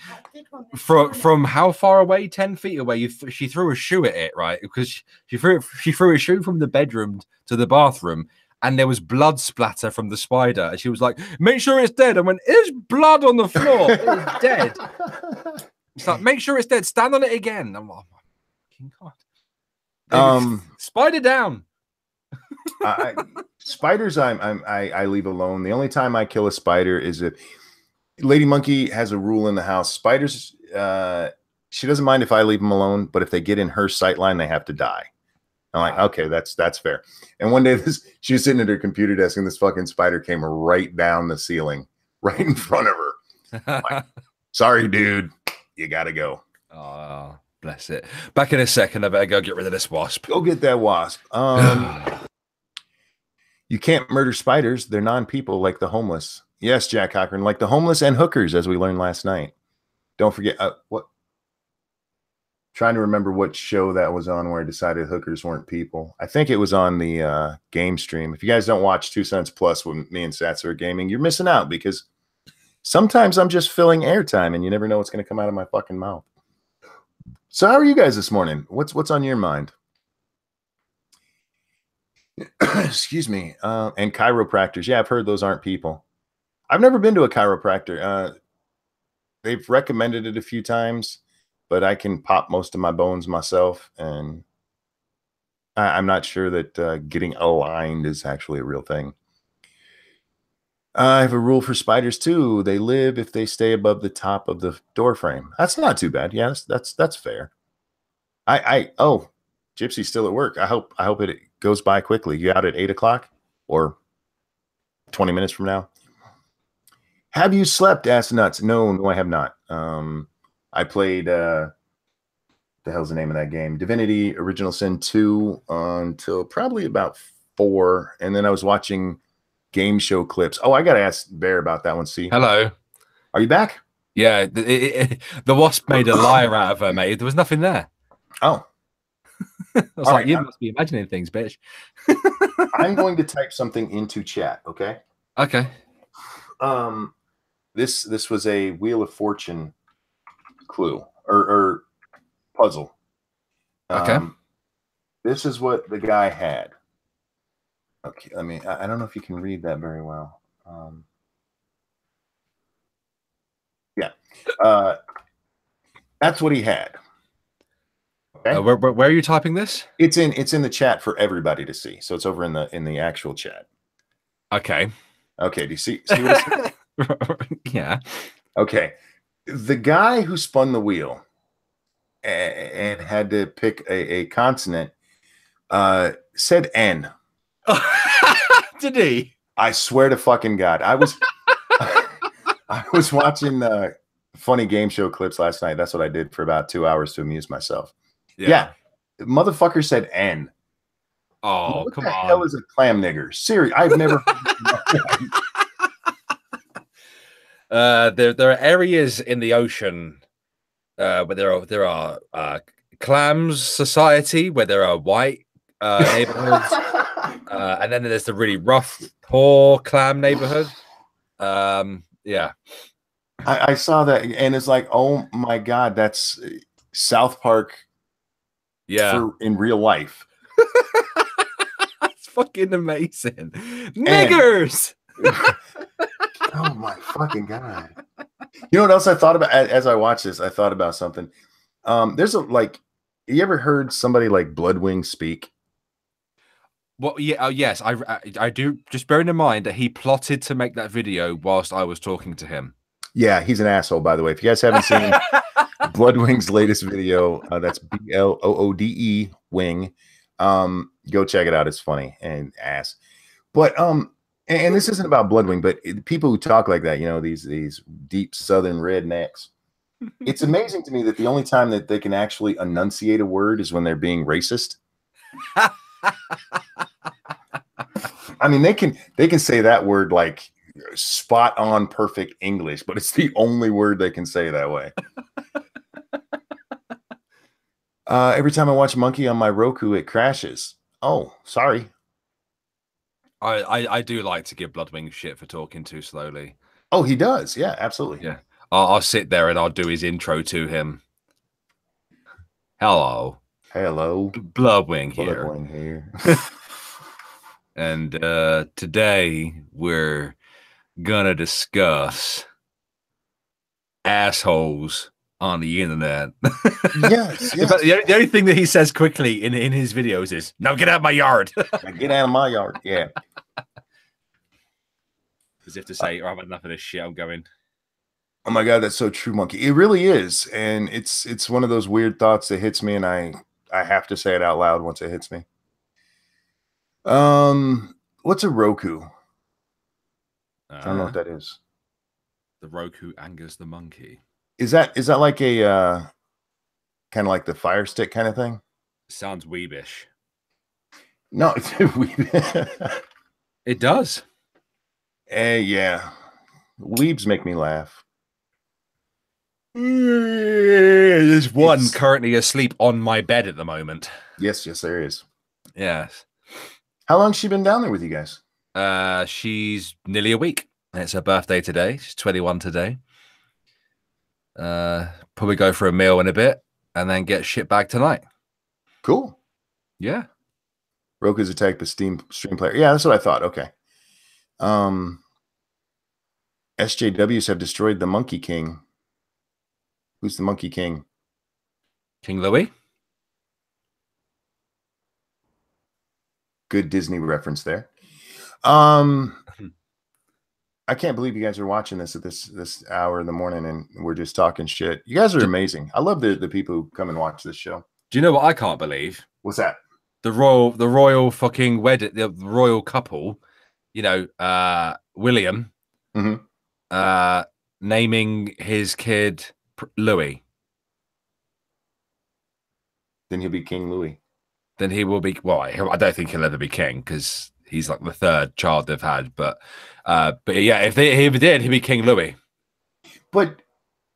From how far away? 10 feet away. She threw a shoe at it, right? Because she threw a shoe from the bedroom to the bathroom, and there was blood splatter from the spider. And she was like, "Make sure it's dead." I went, "There's blood on the floor. It's dead." It's like, "Make sure it's dead. Stand on it again." I'm like, "Oh my God." Spider down. Spiders, I leave alone. The only time I kill a spider is if Lady Monkey has a rule in the house. Spiders, she doesn't mind if I leave them alone, but if they get in her sight line, they have to die. I'm like, okay, that's fair. And one day she was sitting at her computer desk and this fucking spider came right down the ceiling, right in front of her. Like, sorry, dude, you gotta go. Oh, bless it. Back in a second. I better go get rid of this wasp. Go get that wasp. You can't murder spiders. They're non-people like the homeless. Yes, Jack Cochran, like the homeless and hookers, as we learned last night. Don't forget what. Trying to remember what show that was on where I decided hookers weren't people. I think it was on the game stream. If you guys don't watch 2 Cents Plus when me and Satsu are gaming, you're missing out because sometimes I'm just filling airtime and you never know what's going to come out of my fucking mouth. So how are you guys this morning? What's on your mind? Excuse me. And chiropractors. Yeah, I've heard those aren't people. I've never been to a chiropractor. They've recommended it a few times, but I can pop most of my bones myself. And I'm not sure that getting aligned is actually a real thing. I have a rule for spiders too. They live if they stay above the top of the door frame. That's not too bad. Yes, that's fair. Oh, Gypsy's still at work. I hope it goes by quickly. You out at 8 o'clock or 20 minutes from now? Have you slept? Asked Nuts. No, I have not. I played the hell's the name of that game? Divinity Original Sin 2 until probably about 4, and then I was watching game show clips. Oh, I gotta ask Bear about that one. See, Hello. are you back? Yeah, the wasp made a liar out of her, mate. There was nothing there. Oh, I was All like, right, you must be imagining things, bitch. I'm going to type something into chat. Okay. Okay. This was a Wheel of Fortune clue or puzzle. Okay. This is what the guy had. Okay, I don't know if you can read that very well. Yeah, that's what he had. Okay. Where are you typing this? It's in the chat for everybody to see. So it's over in the actual chat. Okay. Okay. Do you see what it's Yeah. Okay. The guy who spun the wheel and had to pick a consonant said N. Did he? I swear to fucking God. I was watching funny game show clips last night. That's what I did for about 2 hours to amuse myself. Yeah. The motherfucker said N. Oh, what come the on. hell is a clam nigger? Seriously, I've never there are areas in the ocean where there are clams society, where there are white neighborhoods, and then there's the really rough, poor clam neighborhood. Yeah. I saw that and it's like, oh my God, that's South Park. Yeah. In real life. That's fucking amazing. Niggers. Oh my fucking God. You know what else I thought about as I watched this? I thought about something. There's you ever heard somebody like Bloodwing speak? Well, yeah, yes, I do. Just bearing in mind that he plotted to make that video whilst I was talking to him. Yeah, he's an asshole, by the way. If you guys haven't seen Bloodwing's latest video, that's BLOODE wing. Go check it out. It's funny and ass. But and this isn't about Bloodwing, but people who talk like that, you know, these deep Southern rednecks. It's amazing to me that the only time that they can actually enunciate a word is when they're being racist. I mean, they can say that word like spot on perfect English, but it's the only word they can say that way. Every time I watch Monkey on my Roku, it crashes. Oh, sorry. I do like to give Bloodwing shit for talking too slowly. Oh, he does. Yeah, absolutely. Yeah. I'll sit there and I'll do his intro to him. Hello. Bloodwing here. Bloodwing here. And today we're gonna discuss assholes on the internet. Yes. The only thing that he says quickly in his videos is, "Now get out of my yard." Get out of my yard. Yeah. As if to say, "I've had enough of this shit. I'm going." Oh my God, that's so true, Monkey. It really is, and it's one of those weird thoughts that hits me, and I have to say it out loud once it hits me. What's a Roku? I don't know what that is. The Roku angers the monkey. Is that like a kind of like the Fire Stick kind of thing? Sounds weebish. No, it's weeb. It does. Yeah. Weebs make me laugh. There's one currently asleep on my bed at the moment. Yes, there is. Yes. How long's she been down there with you guys? She's nearly a week. It's her birthday today. She's 21 today. Probably go for a meal in a bit and then get shit back tonight. Cool. Yeah. Roku's a type of stream player. Yeah, that's what I thought. Okay. SJWs have destroyed the Monkey King. Who's the Monkey King? King Louis? Good Disney reference there. I can't believe you guys are watching this at this hour in the morning and we're just talking shit. You guys are amazing. I love the people who come and watch this show. Do you know what I can't believe? What's that? The royal fucking wedding, the royal couple, you know, William, naming his kid Louis. Then he'll be King Louis. Then he will be. Well, I don't think he'll ever be king because he's like the third child they've had. But yeah, if he ever did, he'd be King Louis. But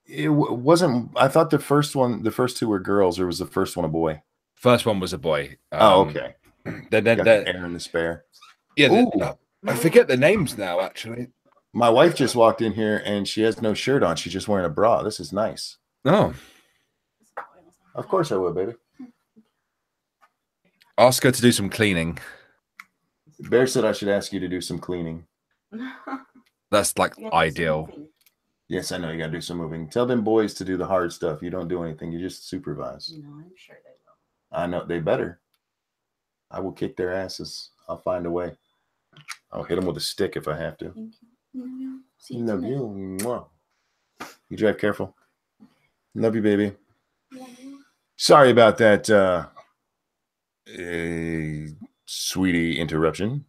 it wasn't. I thought the first two were girls, or was the first one a boy? First one was a boy. Oh, okay. Then the heir and the spare. Yeah, I forget the names now. Actually, my wife just walked in here and she has no shirt on. She's just wearing a bra. This is nice. Oh, of course I will, baby. Ask her to do some cleaning. Bear said I should ask you to do some cleaning. That's like ideal. Yes, I know you gotta do some moving. Tell them boys to do the hard stuff. You don't do anything. You just supervise. No, I'm sure they will. I know they better. I will kick their asses. I'll find a way. I'll hit them with a stick if I have to. Thank you. Love you. Mwah. You drive careful. Love you, baby. Love you. Sorry about that, sweetie interruption.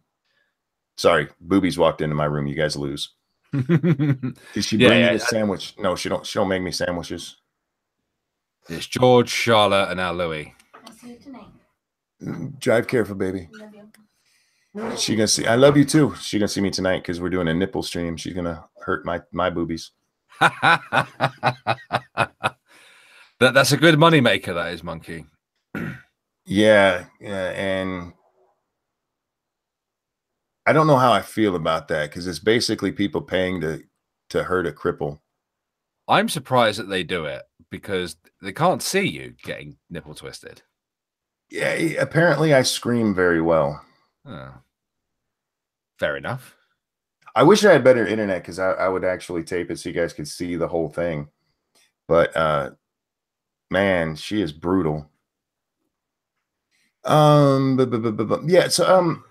Sorry, Boobies walked into my room. You guys lose. Did she bring you a sandwich? No, she don't make me sandwiches. It's George, Charlotte, and now Louis. I'll see you tonight. Drive careful, baby. Love you. She gonna see. I love you too. She gonna see me tonight because we're doing a nipple stream. She's gonna hurt my boobies. That's a good money maker. That is, Monkey. Yeah, and I don't know how I feel about that because it's basically people paying to hurt a cripple. I'm surprised that they do it because they can't see you getting nipple twisted. Yeah, apparently I scream very well. Oh. Fair enough. I wish I had better internet because I would actually tape it so you guys could see the whole thing. But man, she is brutal. Yeah, so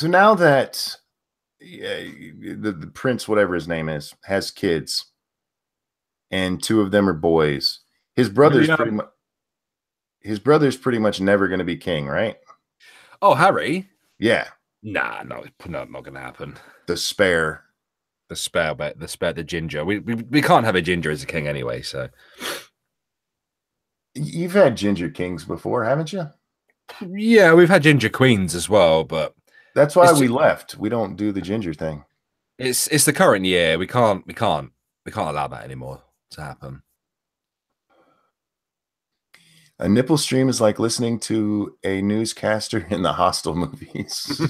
now that the prince, whatever his name is, has kids, and two of them are boys, his brother's pretty much never going to be king, right? Oh, Harry? Yeah. Nah, no, not going to happen. The spare, the ginger. We can't have a ginger as a king anyway. So you've had ginger kings before, haven't you? Yeah, we've had ginger queens as well, but that's why we left. We don't do the ginger thing. It's the current year. We can't allow that anymore to happen. A nipple stream is like listening to a newscaster in the Hostel movies.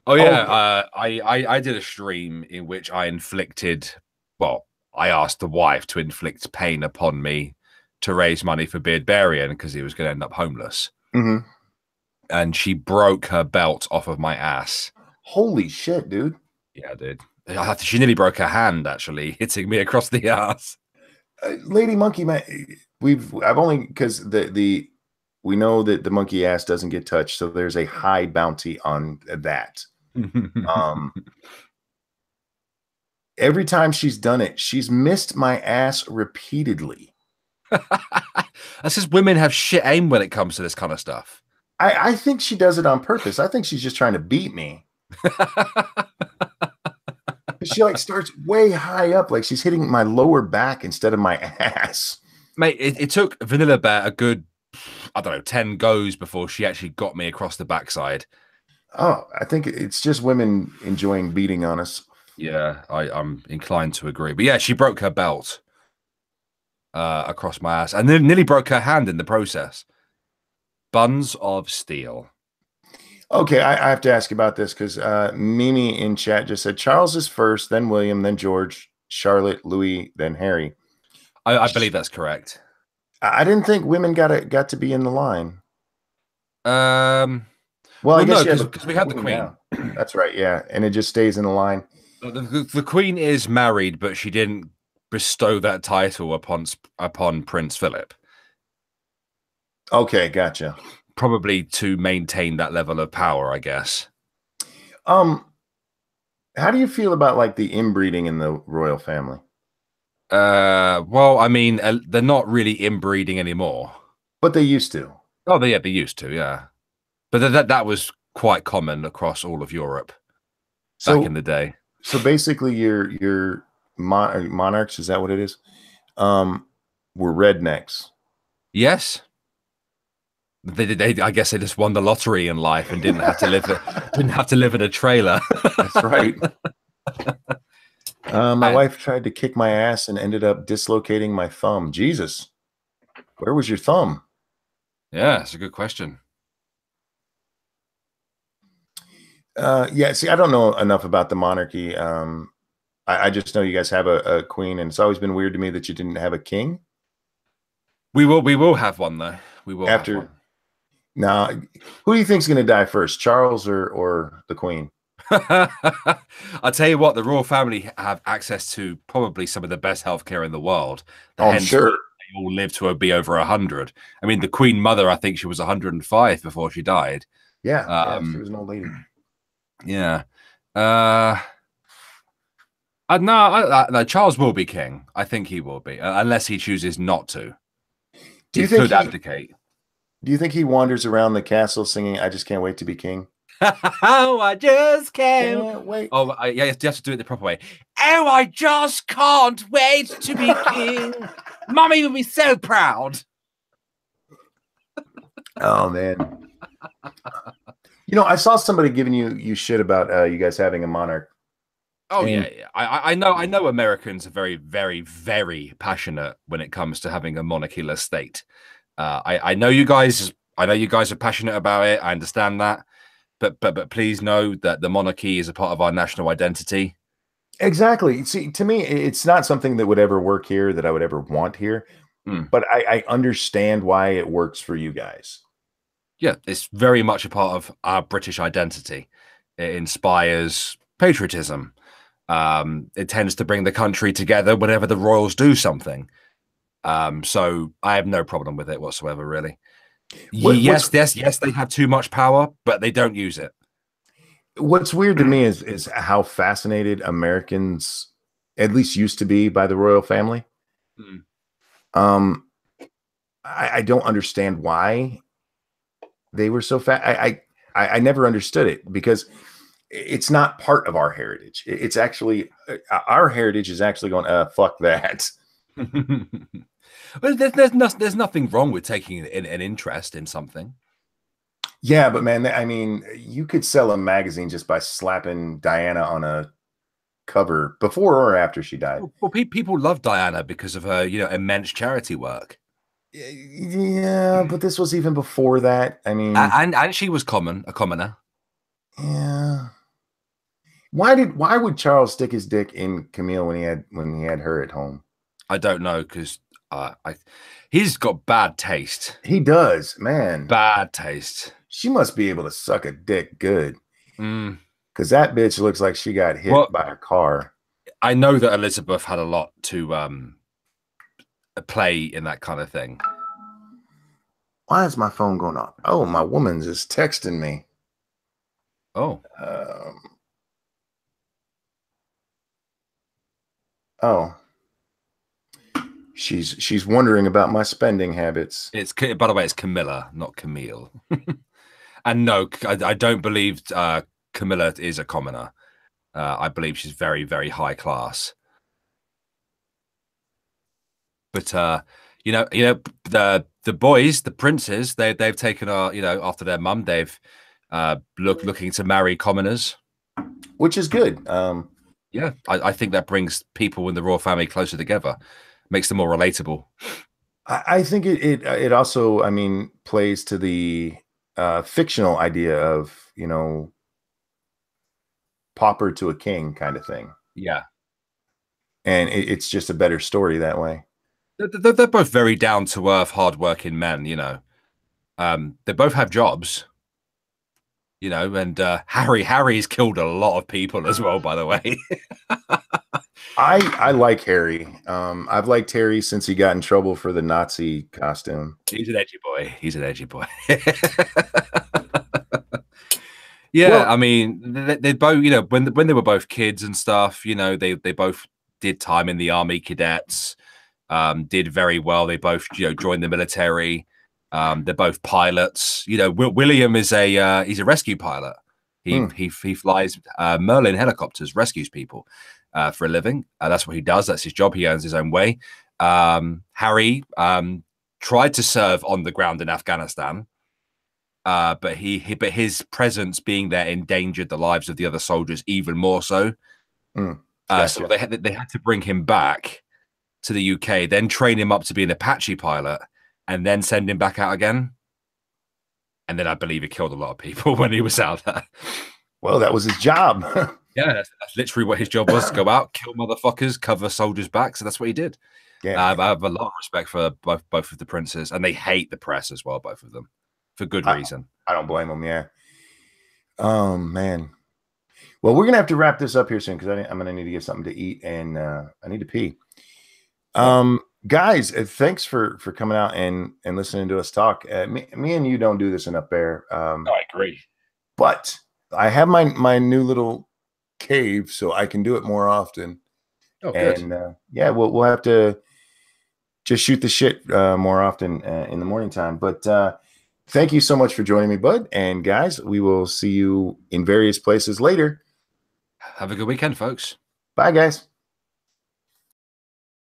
Oh yeah, I did a stream in which I asked the wife to inflict pain upon me to raise money for Beardbarian because he was going to end up homeless. Mm-hmm. And she broke her belt off of my ass. Holy shit, dude. Yeah, dude. She nearly broke her hand, actually, hitting me across the ass. Lady Monkey, man, I've only because we know that the monkey ass doesn't get touched, so there's a high bounty on that. Every time she's done it, she's missed my ass repeatedly. That's just women have shit aim when it comes to this kind of stuff. I think she does it on purpose. I think she's just trying to beat me. She like starts way high up, like she's hitting my lower back instead of my ass. Mate, it took Vanilla Bear a good, 10 goes before she actually got me across the backside. Oh, I think it's just women enjoying beating on us. Yeah, I'm inclined to agree. But yeah, she broke her belt across my ass and then nearly broke her hand in the process. Buns of steel. Okay, I have to ask about this because Mimi in chat just said Charles is first, then William, then George, Charlotte, Louis, then Harry. I believe that's correct. I didn't think women got to be in the line. Well, I guess because we have the queen. Now. That's right, yeah, and it just stays in the line. The queen is married, but she didn't bestow that title upon Prince Philip. Okay, gotcha. probably to maintain that level of power, I guess. Um, how do you feel about like the inbreeding in the royal family? Well, I mean, they're not really inbreeding anymore. But they used to. Oh, they used to, yeah. But that was quite common across all of Europe back in So the day. so basically your monarchs, is that what it is? Um, were rednecks. Yes. I guess they just won the lottery in life and didn't have to live in a trailer. That's right. My And wife tried to kick my ass and ended up dislocating my thumb. Jesus, where was your thumb? yeah, it's a good question. Yeah, see, I don't know enough about the monarchy. I just know you guys have a queen, and it's always been weird to me that you didn't have a king. We will have one though. We will have After one. now, who do you think's going to die first, Charles or the queen? I'll tell you what, the royal family have access to probably some of the best healthcare in the world. Oh, I'm Hence, why sure. they all live to be over 100. I mean, the Queen Mother, I think she was 105 before she died. Yeah, she was an old lady. Yeah. No, Charles will be king. I think he will be, unless he chooses not to. Do you He think could abdicate. Do you think he wanders around the castle singing "I just can't wait to be king"? Oh, I just can't. Can't wait. Oh, yeah, you have to do it the proper way. Oh, I just can't wait to be king. Mummy would be so proud. Oh man. You know, I saw somebody giving you shit about you guys having a monarch. Oh And yeah. I know Americans are very, very, very passionate when it comes to having a monarchyless state. I know you guys. I know you guys are passionate about it. I understand that, but please know that the monarchy is a part of our national identity. exactly. See, to me, it's not something that would ever work here, that I would ever want here. Mm. But I understand why it works for you guys. Yeah, it's very much a part of our British identity. It inspires patriotism. It tends to bring the country together whenever the royals do something. So I have no problem with it whatsoever, really. What's Yes, they have too much power, but they don't use it. what's weird to me is how fascinated Americans at least used to be by the royal family. Mm. Um, I don't understand why they were so fat. I never understood it because it's not part of our heritage. It's actually our heritage is actually going, fuck that. Well, there's nothing wrong with taking an interest in something. Yeah, but man, I mean, you could sell a magazine just by slapping Diana on a cover before or after she died. Well, people love Diana because of her, immense charity work. Yeah, but this was even before that. I mean, And she was a commoner. yeah. Why would Charles stick his dick in Camille when he had her at home? I don't know because he's got bad taste. He does, man. Bad taste. She must be able to suck a dick good. Mm. Because that bitch looks like she got hit by a car. I know that Elizabeth had a lot to play in that kind of thing. Why is my phone going off? Oh, my woman's is texting me. Oh. Oh. She's wondering about my spending habits. By the way, it's Camilla, not Camille. And no, I don't believe Camilla is a commoner. I believe she's very, very high class. But the boys, the princes, they've taken after their mum, they've looking to marry commoners, which is good. Yeah, I think that brings people in the royal family closer together, makes them more relatable. I think it also, I mean, plays to the fictional idea of, pauper to a king kind of thing. Yeah. And it's just a better story that way. They're both very down to earth, hardworking men, they both have jobs, and Harry's killed a lot of people as well, by the way. I like Harry. I've liked Harry since he got in trouble for the Nazi costume. He's an edgy boy. He's an edgy boy. Yeah, Well, I mean, they both, you know, when they were both kids and stuff, you know, they both did time in the army cadets, did very well. They both, you know, joined the military. They're both pilots. You know, William is he's a rescue pilot. He flies Merlin helicopters, rescues people for a living. That's what he does. That's his job. He earns his own way. Harry tried to serve on the ground in Afghanistan. But his presence being there endangered the lives of the other soldiers even more so. Gotcha. So they had to bring him back to the UK, then train him up to be an Apache pilot, and then send him back out again. And then I believe he killed a lot of people when he was out there. Well, that was his job. Yeah, that's literally what his job was: to go out, kill motherfuckers, cover soldiers' backs. So that's what he did. Yeah, I have a lot of respect for both of the princes, and they hate the press as well, both of them, for good reason. I don't blame them. Yeah. Man. Well, we're gonna have to wrap this up here soon because I'm gonna need to get something to eat and I need to pee. Guys, thanks for coming out and listening to us talk. Me and you don't do this enough, Bear. I agree. But I have my new little cave, so I can do it more often. Oh, good. And yeah, we'll have to just shoot the shit more often in the morning time. But thank you so much for joining me, bud. And guys, we will see you in various places later. Have a good weekend, folks. Bye, guys.